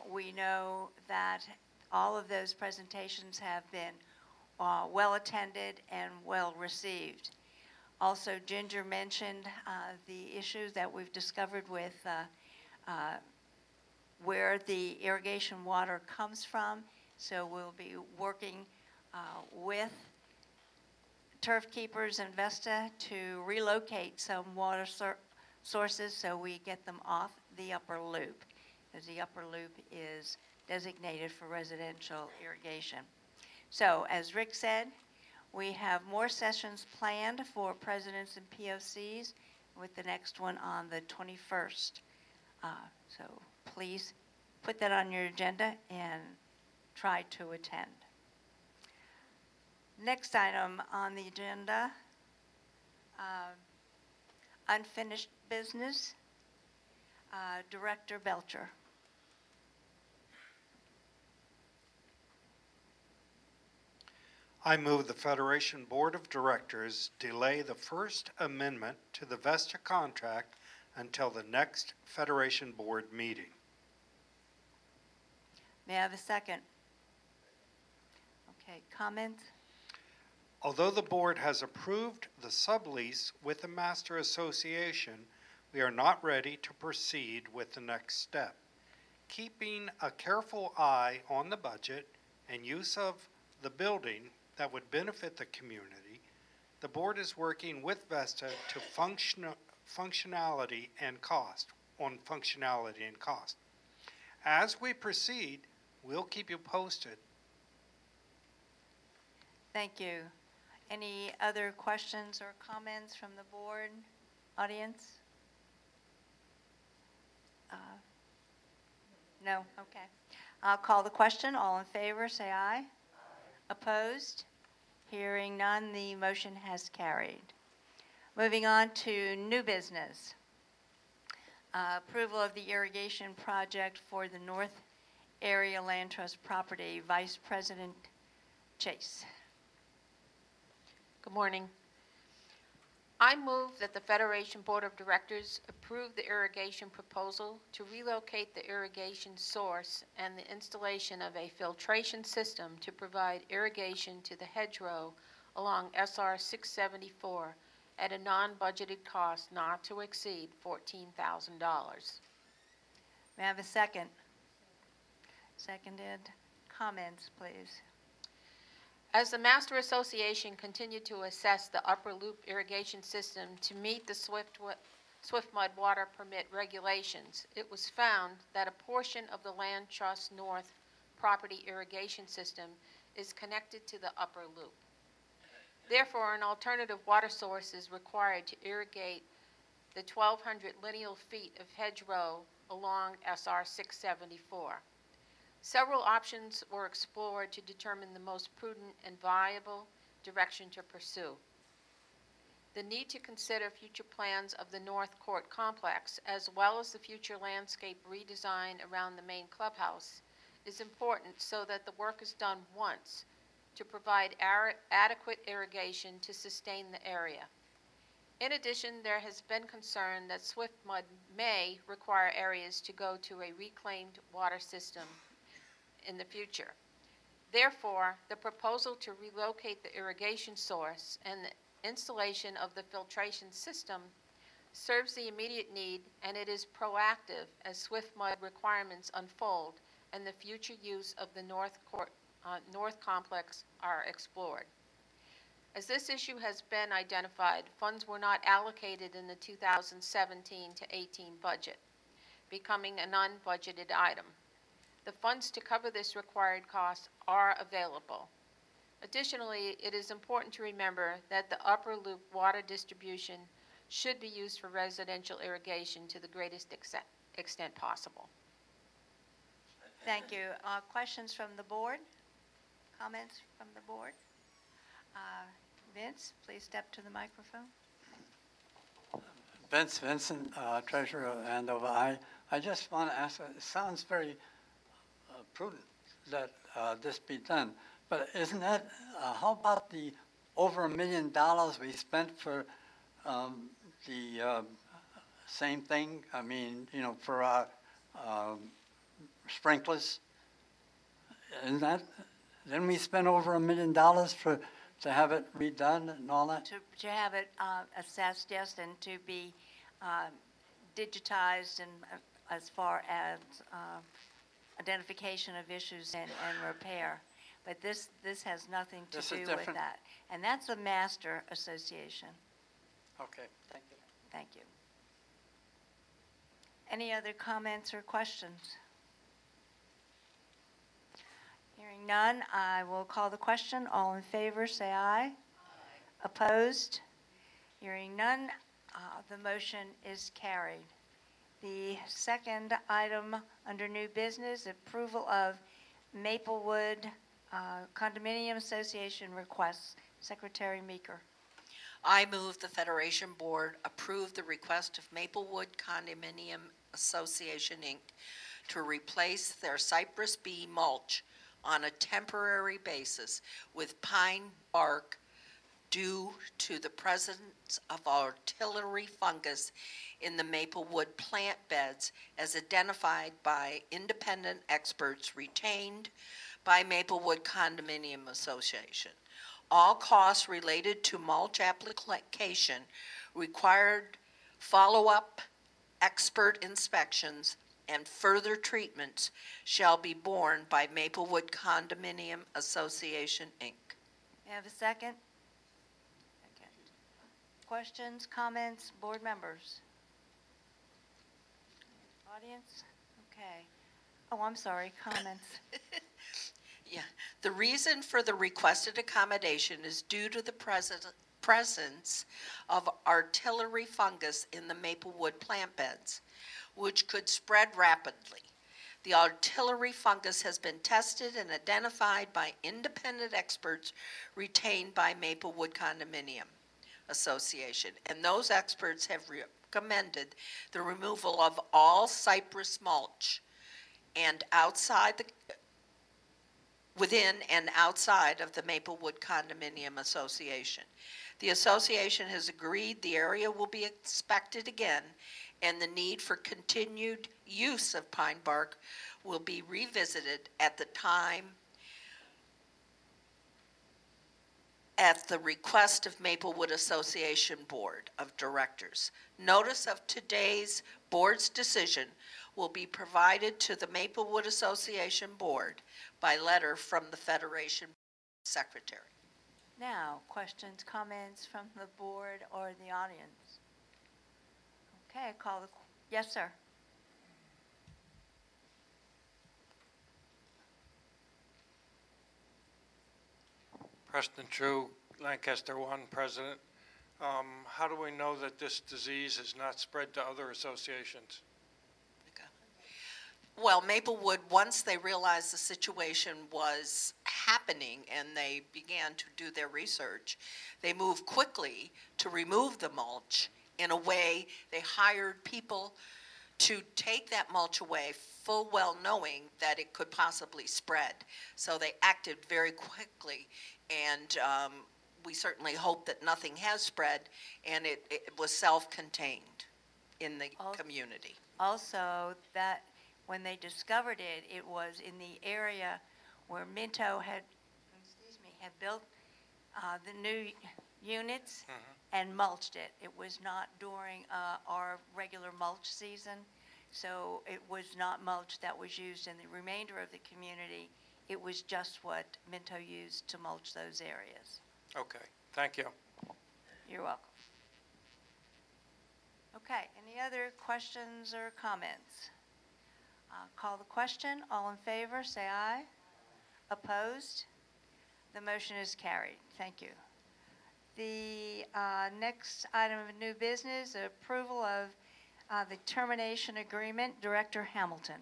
We know that all of those presentations have been well attended and well received. Also, Ginger mentioned the issues that we've discovered with where the irrigation water comes from. So we'll be working with Turf Keepers and Vesta to relocate some water sources so we get them off the upper loop, as the upper loop is designated for residential irrigation. So as Rick said, we have more sessions planned for presidents and POCs, with the next one on the 21st. So please put that on your agenda and try to attend. Next item on the agenda, unfinished business. Director Belcher. I move the Federation Board of Directors delay the First Amendment to the Vesta contract until the next Federation Board meeting. May I have a second? Okay, comments? Although the board has approved the sublease with the Master Association, we are not ready to proceed with the next step. Keeping a careful eye on the budget and use of the building that would benefit the community, the board is working with Vesta to functionality and cost. As we proceed, we'll keep you posted. Thank you. Any other questions or comments from the board, audience? No? Okay. I'll call the question. All in favor, say aye. Opposed? Hearing none, the motion has carried. Moving on to new business. Approval of the irrigation project for the North Area Land Trust property. Vice President Chase. Good morning. I move that the Federation Board of Directors approve the irrigation proposal to relocate the irrigation source and the installation of a filtration system to provide irrigation to the hedgerow along SR 674 at a non-budgeted cost not to exceed $14,000. May I have a second? Seconded. Comments, please. As the Master Association continued to assess the Upper Loop irrigation system to meet the Swift Mud Water Permit regulations, it was found that a portion of the Land Trust North property irrigation system is connected to the Upper Loop. Therefore, an alternative water source is required to irrigate the 1,200 lineal feet of hedgerow along SR 674. Several options were explored to determine the most prudent and viable direction to pursue. The need to consider future plans of the North Court complex, as well as the future landscape redesign around the main clubhouse, is important so that the work is done once to provide adequate irrigation to sustain the area. In addition, there has been concern that swift mud may require areas to go to a reclaimed water system in the future. Therefore, the proposal to relocate the irrigation source and the installation of the filtration system serves the immediate need, and it is proactive as swift mud requirements unfold and the future use of the North Complex are explored. As this issue has been identified, funds were not allocated in the 2017 to 18 budget, becoming a non-budgeted item. The funds to cover this required cost are available. Additionally, it is important to remember that the upper loop water distribution should be used for residential irrigation to the greatest extent possible. Thank you. Questions from the board? Comments from the board? Vince, please step to the microphone. Vince Vincent, Treasurer of Andover. I just want to ask, it sounds very prudent that this be done, but isn't that, how about the over $1 million we spent for the same thing? I mean, you know, for our sprinklers? Isn't that, didn't we spend over $1 million to have it redone and all that? To have it assessed, yes, and to be digitized and as far as identification of issues and repair. But this has nothing to do with that. And that's a master association. Okay, thank you. Thank you. Any other comments or questions? Hearing none, I will call the question. All in favor, say aye. Aye. Opposed? Hearing none, the motion is carried. The second item under new business, approval of Maplewood Condominium Association requests. Secretary Meeker. I move the Federation Board approve the request of Maplewood Condominium Association, Inc. to replace their Cypress B mulch on a temporary basis with pine bark due to the presence of artillery fungus in the Maplewood plant beds as identified by independent experts retained by Maplewood Condominium Association. All costs related to mulch application, required follow-up expert inspections, and further treatments shall be borne by Maplewood Condominium Association, Inc. May I have a second? Second. Questions, comments, board members? Audience? Okay. Oh, I'm sorry, comments. Yeah. The reason for the requested accommodation is due to the presence of artillery fungus in the Maplewood plant beds, which could spread rapidly. The artillery fungus has been tested and identified by independent experts retained by Maplewood Condominium Association, and those experts have recommended the removal of all cypress mulch and within and outside of the Maplewood Condominium Association. The association has agreed the area will be inspected again, and the need for continued use of pine bark will be revisited at the time at the request of Maplewood Association Board of Directors. Notice of today's board's decision will be provided to the Maplewood Association Board by letter from the Federation Secretary. Now, questions, comments from the board or the audience? Okay, call the, yes, sir. Preston True, Lancaster 1, President. How do we know that this disease is not spread to other associations? Well, Maplewood, once they realized the situation was happening and they began to do their research, they moved quickly to remove the mulch. In a way, they hired people to take that mulch away, full well knowing that it could possibly spread. So they acted very quickly, and we certainly hope that nothing has spread, and it was self-contained in the community. Also, that when they discovered it, it was in the area where Minto had built the new units and mulched it. It was not during our regular mulch season, so it was not mulch that was used in the remainder of the community. It was just what Minto used to mulch those areas. Okay, thank you. You're welcome. Okay, any other questions or comments? Call the question. All in favor, say aye. Opposed? The motion is carried. Thank you. The next item of new business, approval of the termination agreement. Director Hamilton.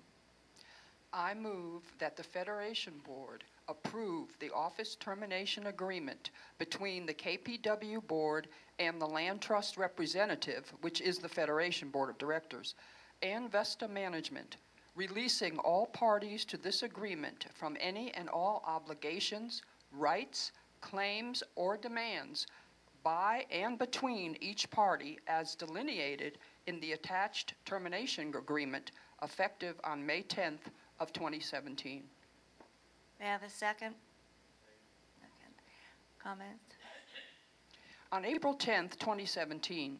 I move that the Federation Board approve the office termination agreement between the KPW Board and the Land Trust representative, which is the Federation Board of Directors, and Vesta Management, releasing all parties to this agreement from any and all obligations, rights, claims, or demands by and between each party as delineated in the attached termination agreement effective on May 10th of 2017. May I have a second? Second. Comments? On April 10th, 2017,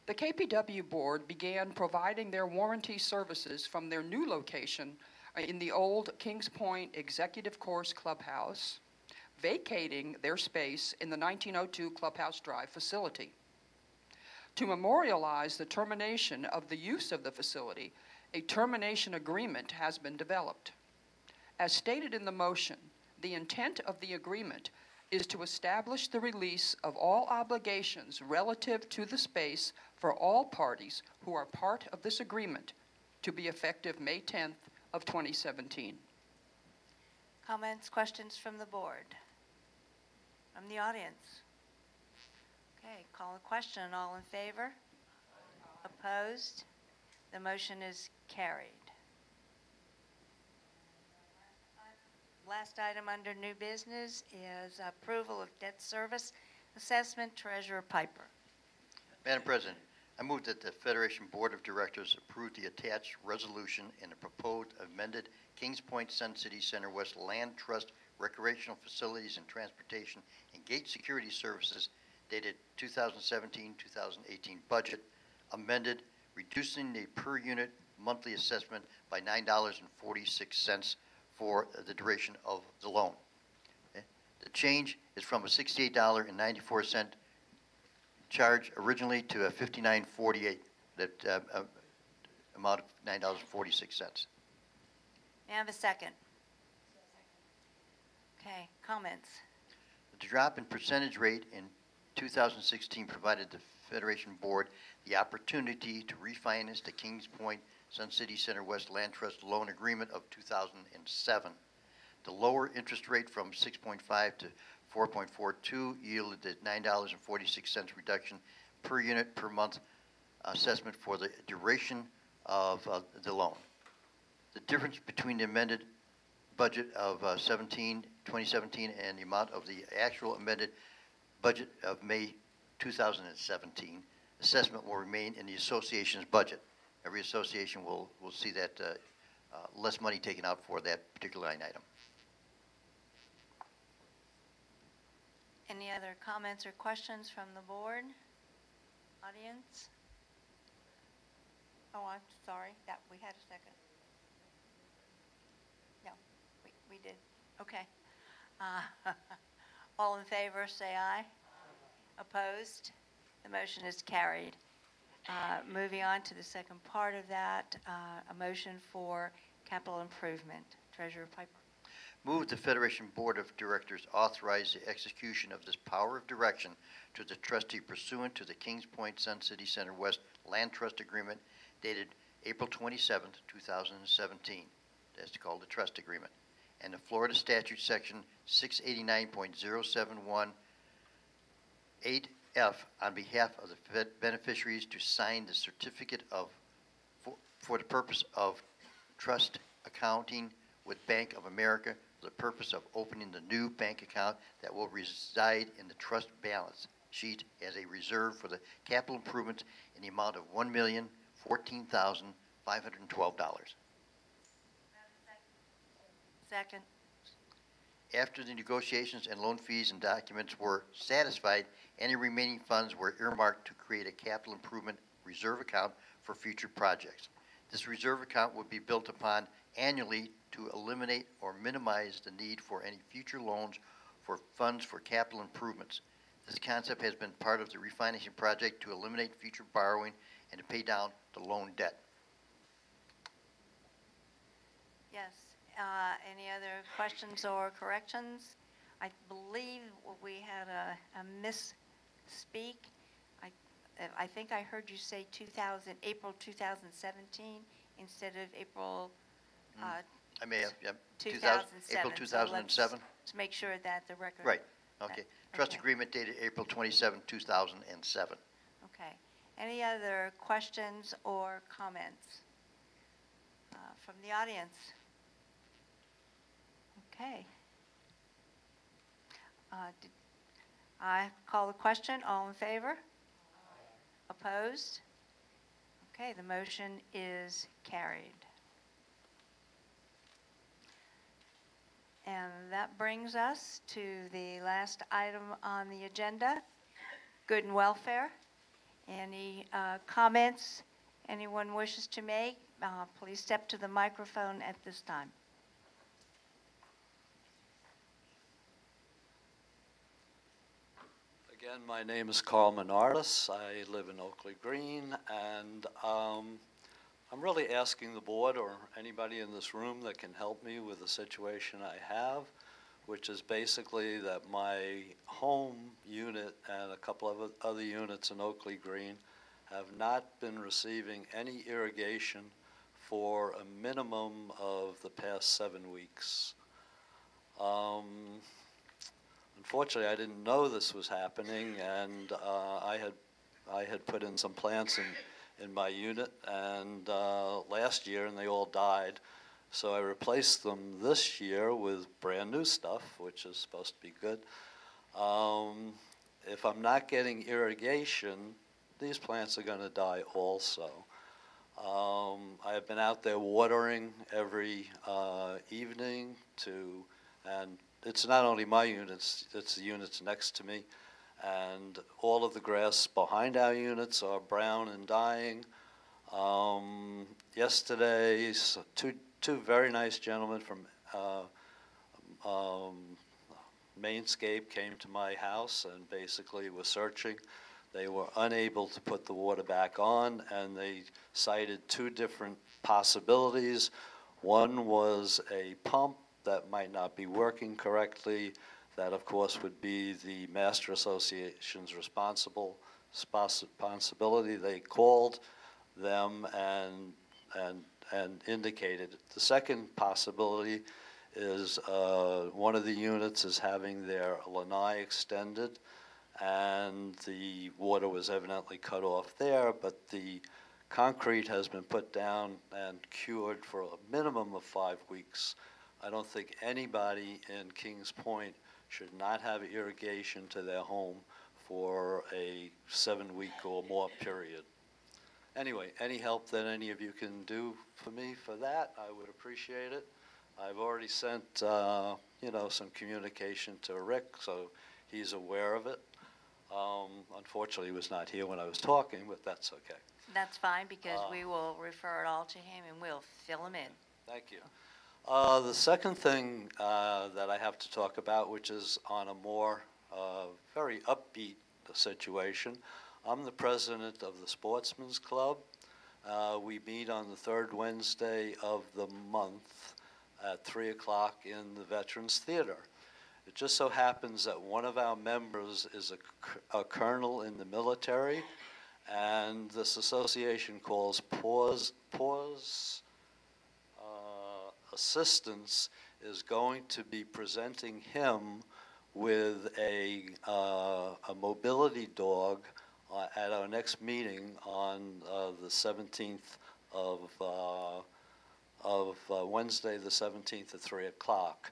the KPW Board began providing their warranty services from their new location in the old Kings Point Executive Course Clubhouse, vacating their space in the 1902 Clubhouse Drive facility. To memorialize the termination of the use of the facility, a termination agreement has been developed. As stated in the motion, the intent of the agreement is to establish the release of all obligations relative to the space for all parties who are part of this agreement to be effective May 10th of 2017. Comments, questions from the board? From the audience? Okay, call the question. All in favor? Opposed? The motion is carried. Last item under new business is approval of debt service assessment. Treasurer Piper. Madam President, I move that the Federation Board of Directors approve the attached resolution in the proposed amended Kings Point Sun City Center West Land Trust Recreational Facilities and Transportation and Gate Security Services dated 2017-2018 budget, amended, reducing the per unit monthly assessment by $9.46 for the duration of the loan. Okay? The change is from a $68.94 charge originally to a $59.48, that amount of $9.46. May I have a second? Okay, comments? The drop in percentage rate in 2016 provided the Federation Board the opportunity to refinance the Kings Point Sun City Center West Land Trust Loan Agreement of 2007. The lower interest rate from 6.5 to 4.42 yielded a $9.46 reduction per unit per month assessment for the duration of the loan. The difference between the amended budget of 2017 and the amount of the actual amended budget of May 2017 assessment will remain in the association's budget. Every association will see that less money taken out for that particular line item. Any other comments or questions from the board? Audience? Oh, I'm sorry, that we had a second. No, we did. Okay. All in favor, say aye. Opposed? The motion is carried. Moving on to the second part of that, a motion for capital improvement. Treasurer Piper. Move the Federation Board of Directors authorize the execution of this power of direction to the trustee pursuant to the Kings Point Sun City Center West Land Trust Agreement dated April 27, 2017. That's called the trust agreement. And the Florida Statute Section 689.071 8F on behalf of the beneficiaries to sign the certificate of for the purpose of trust accounting with Bank of America for the purpose of opening the new bank account that will reside in the trust balance sheet as a reserve for the capital improvements in the amount of $1,014,512. Second. After the negotiations and loan fees and documents were satisfied, any remaining funds were earmarked to create a capital improvement reserve account for future projects. This reserve account would be built upon annually to eliminate or minimize the need for any future loans for funds for capital improvements. This concept has been part of the refinancing project to eliminate future borrowing and to pay down the loan debt. Yes. Any other questions or corrections? I believe we had a misspeak. I think I heard you say April 2017 instead of April I may have, yeah. 2007. April 2007? Let's make sure that the record. Right, okay. Trust okay. agreement dated April 27, 2007. Okay. Any other questions or comments from the audience? Okay. I call the question. All in favor? Opposed? Okay, the motion is carried. And that brings us to the last item on the agenda, good and welfare. Any comments anyone wishes to make? Please step to the microphone at this time. Again, my name is Carl Menardis. I live in Oakley Green, and I'm really asking the board or anybody in this room that can help me with the situation I have, which is basically that my home unit and a couple of other units in Oakley Green have not been receiving any irrigation for a minimum of the past 7 weeks. Unfortunately, I didn't know this was happening, and I had put in some plants in my unit and last year, and they all died. So I replaced them this year with brand new stuff, which is supposed to be good. If I'm not getting irrigation, these plants are going to die also. I have been out there watering every evening and it's not only my units, it's the units next to me. And all of the grass behind our units are brown and dying. Yesterday, two very nice gentlemen from Mainscape came to my house and basically were searching. They were unable to put the water back on, and they cited two different possibilities. One was a pump that might not be working correctly. That, of course, would be the Master Association's responsibility. They called them and indicated it. The second possibility is one of the units is having their lanai extended, and the water was evidently cut off there, but the concrete has been put down and cured for a minimum of 5 weeks. I don't think anybody in Kings Point should not have irrigation to their home for a 7-week or more period. Anyway, any help that any of you can do for me for that, I would appreciate it. I've already sent, some communication to Rick, so he's aware of it. Unfortunately, he was not here when I was talking, but that's okay. That's fine, because we will refer it all to him and we'll fill him in. Thank you. The second thing that I have to talk about, which is on a more very upbeat situation, I'm the president of the Sportsman's Club. We meet on the third Wednesday of the month at 3 o'clock in the Veterans Theater. It just so happens that one of our members is a colonel in the military, and this association calls Pause Assistance is going to be presenting him with a mobility dog at our next meeting on the 17th of Wednesday, the 17th at 3 o'clock.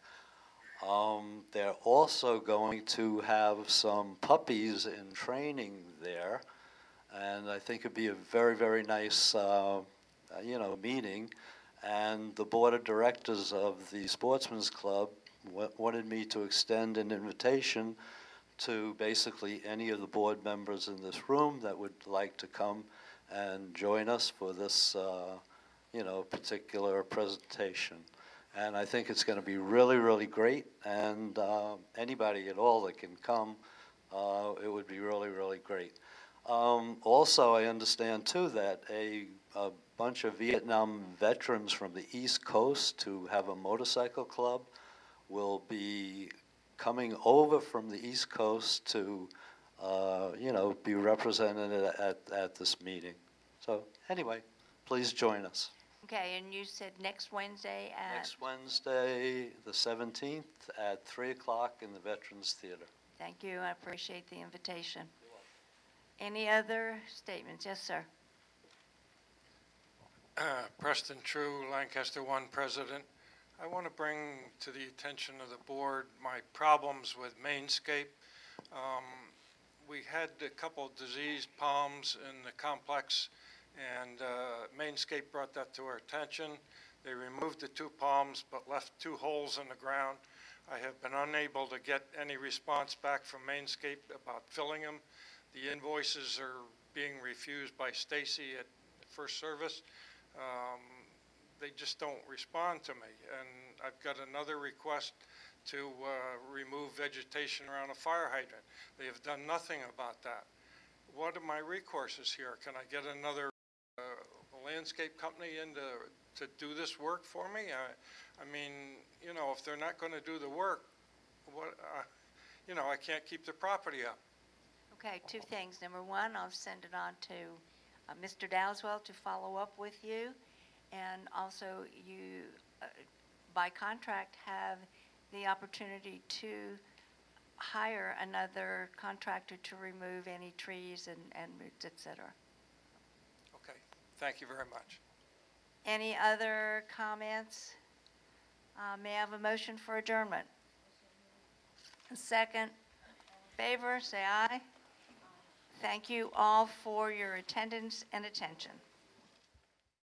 They're also going to have some puppies in training there, and I think it'd be a very, very nice, meeting. And the board of directors of the Sportsman's Club wanted me to extend an invitation to basically any of the board members in this room that would like to come and join us for this, particular presentation. And I think it's going to be really, really great. And anybody at all that can come, it would be really, really great. Also, I understand too that a bunch of Vietnam veterans from the East Coast who have a motorcycle club will be coming over from the East Coast to, be represented at this meeting. So anyway, please join us. Okay, and you said next Wednesday at? Next Wednesday, the 17th, at 3 o'clock in the Veterans Theater. Thank you, I appreciate the invitation. Any other statements? Yes, sir. Preston True, Lancaster One President. I want to bring to the attention of the board my problems with Mainscape. We had a couple diseased palms in the complex, and Mainscape brought that to our attention. They removed the 2 palms but left 2 holes in the ground. I have been unable to get any response back from Mainscape about filling them. The invoices are being refused by Stacy at First Service. They just don't respond to me. And I've got another request to remove vegetation around a fire hydrant. They have done nothing about that. What are my recourses here? Can I get another landscape company in to do this work for me? I mean, if they're not going to do the work, I can't keep the property up. Okay, 2 things. Number 1, I'll send it on to Mr. Dowswell to follow up with you. And also, you, by contract, have the opportunity to hire another contractor to remove any trees and roots, et cetera. Okay, thank you very much. Any other comments? May I have a motion for adjournment? A second. Favor, say aye. Thank you all for your attendance and attention.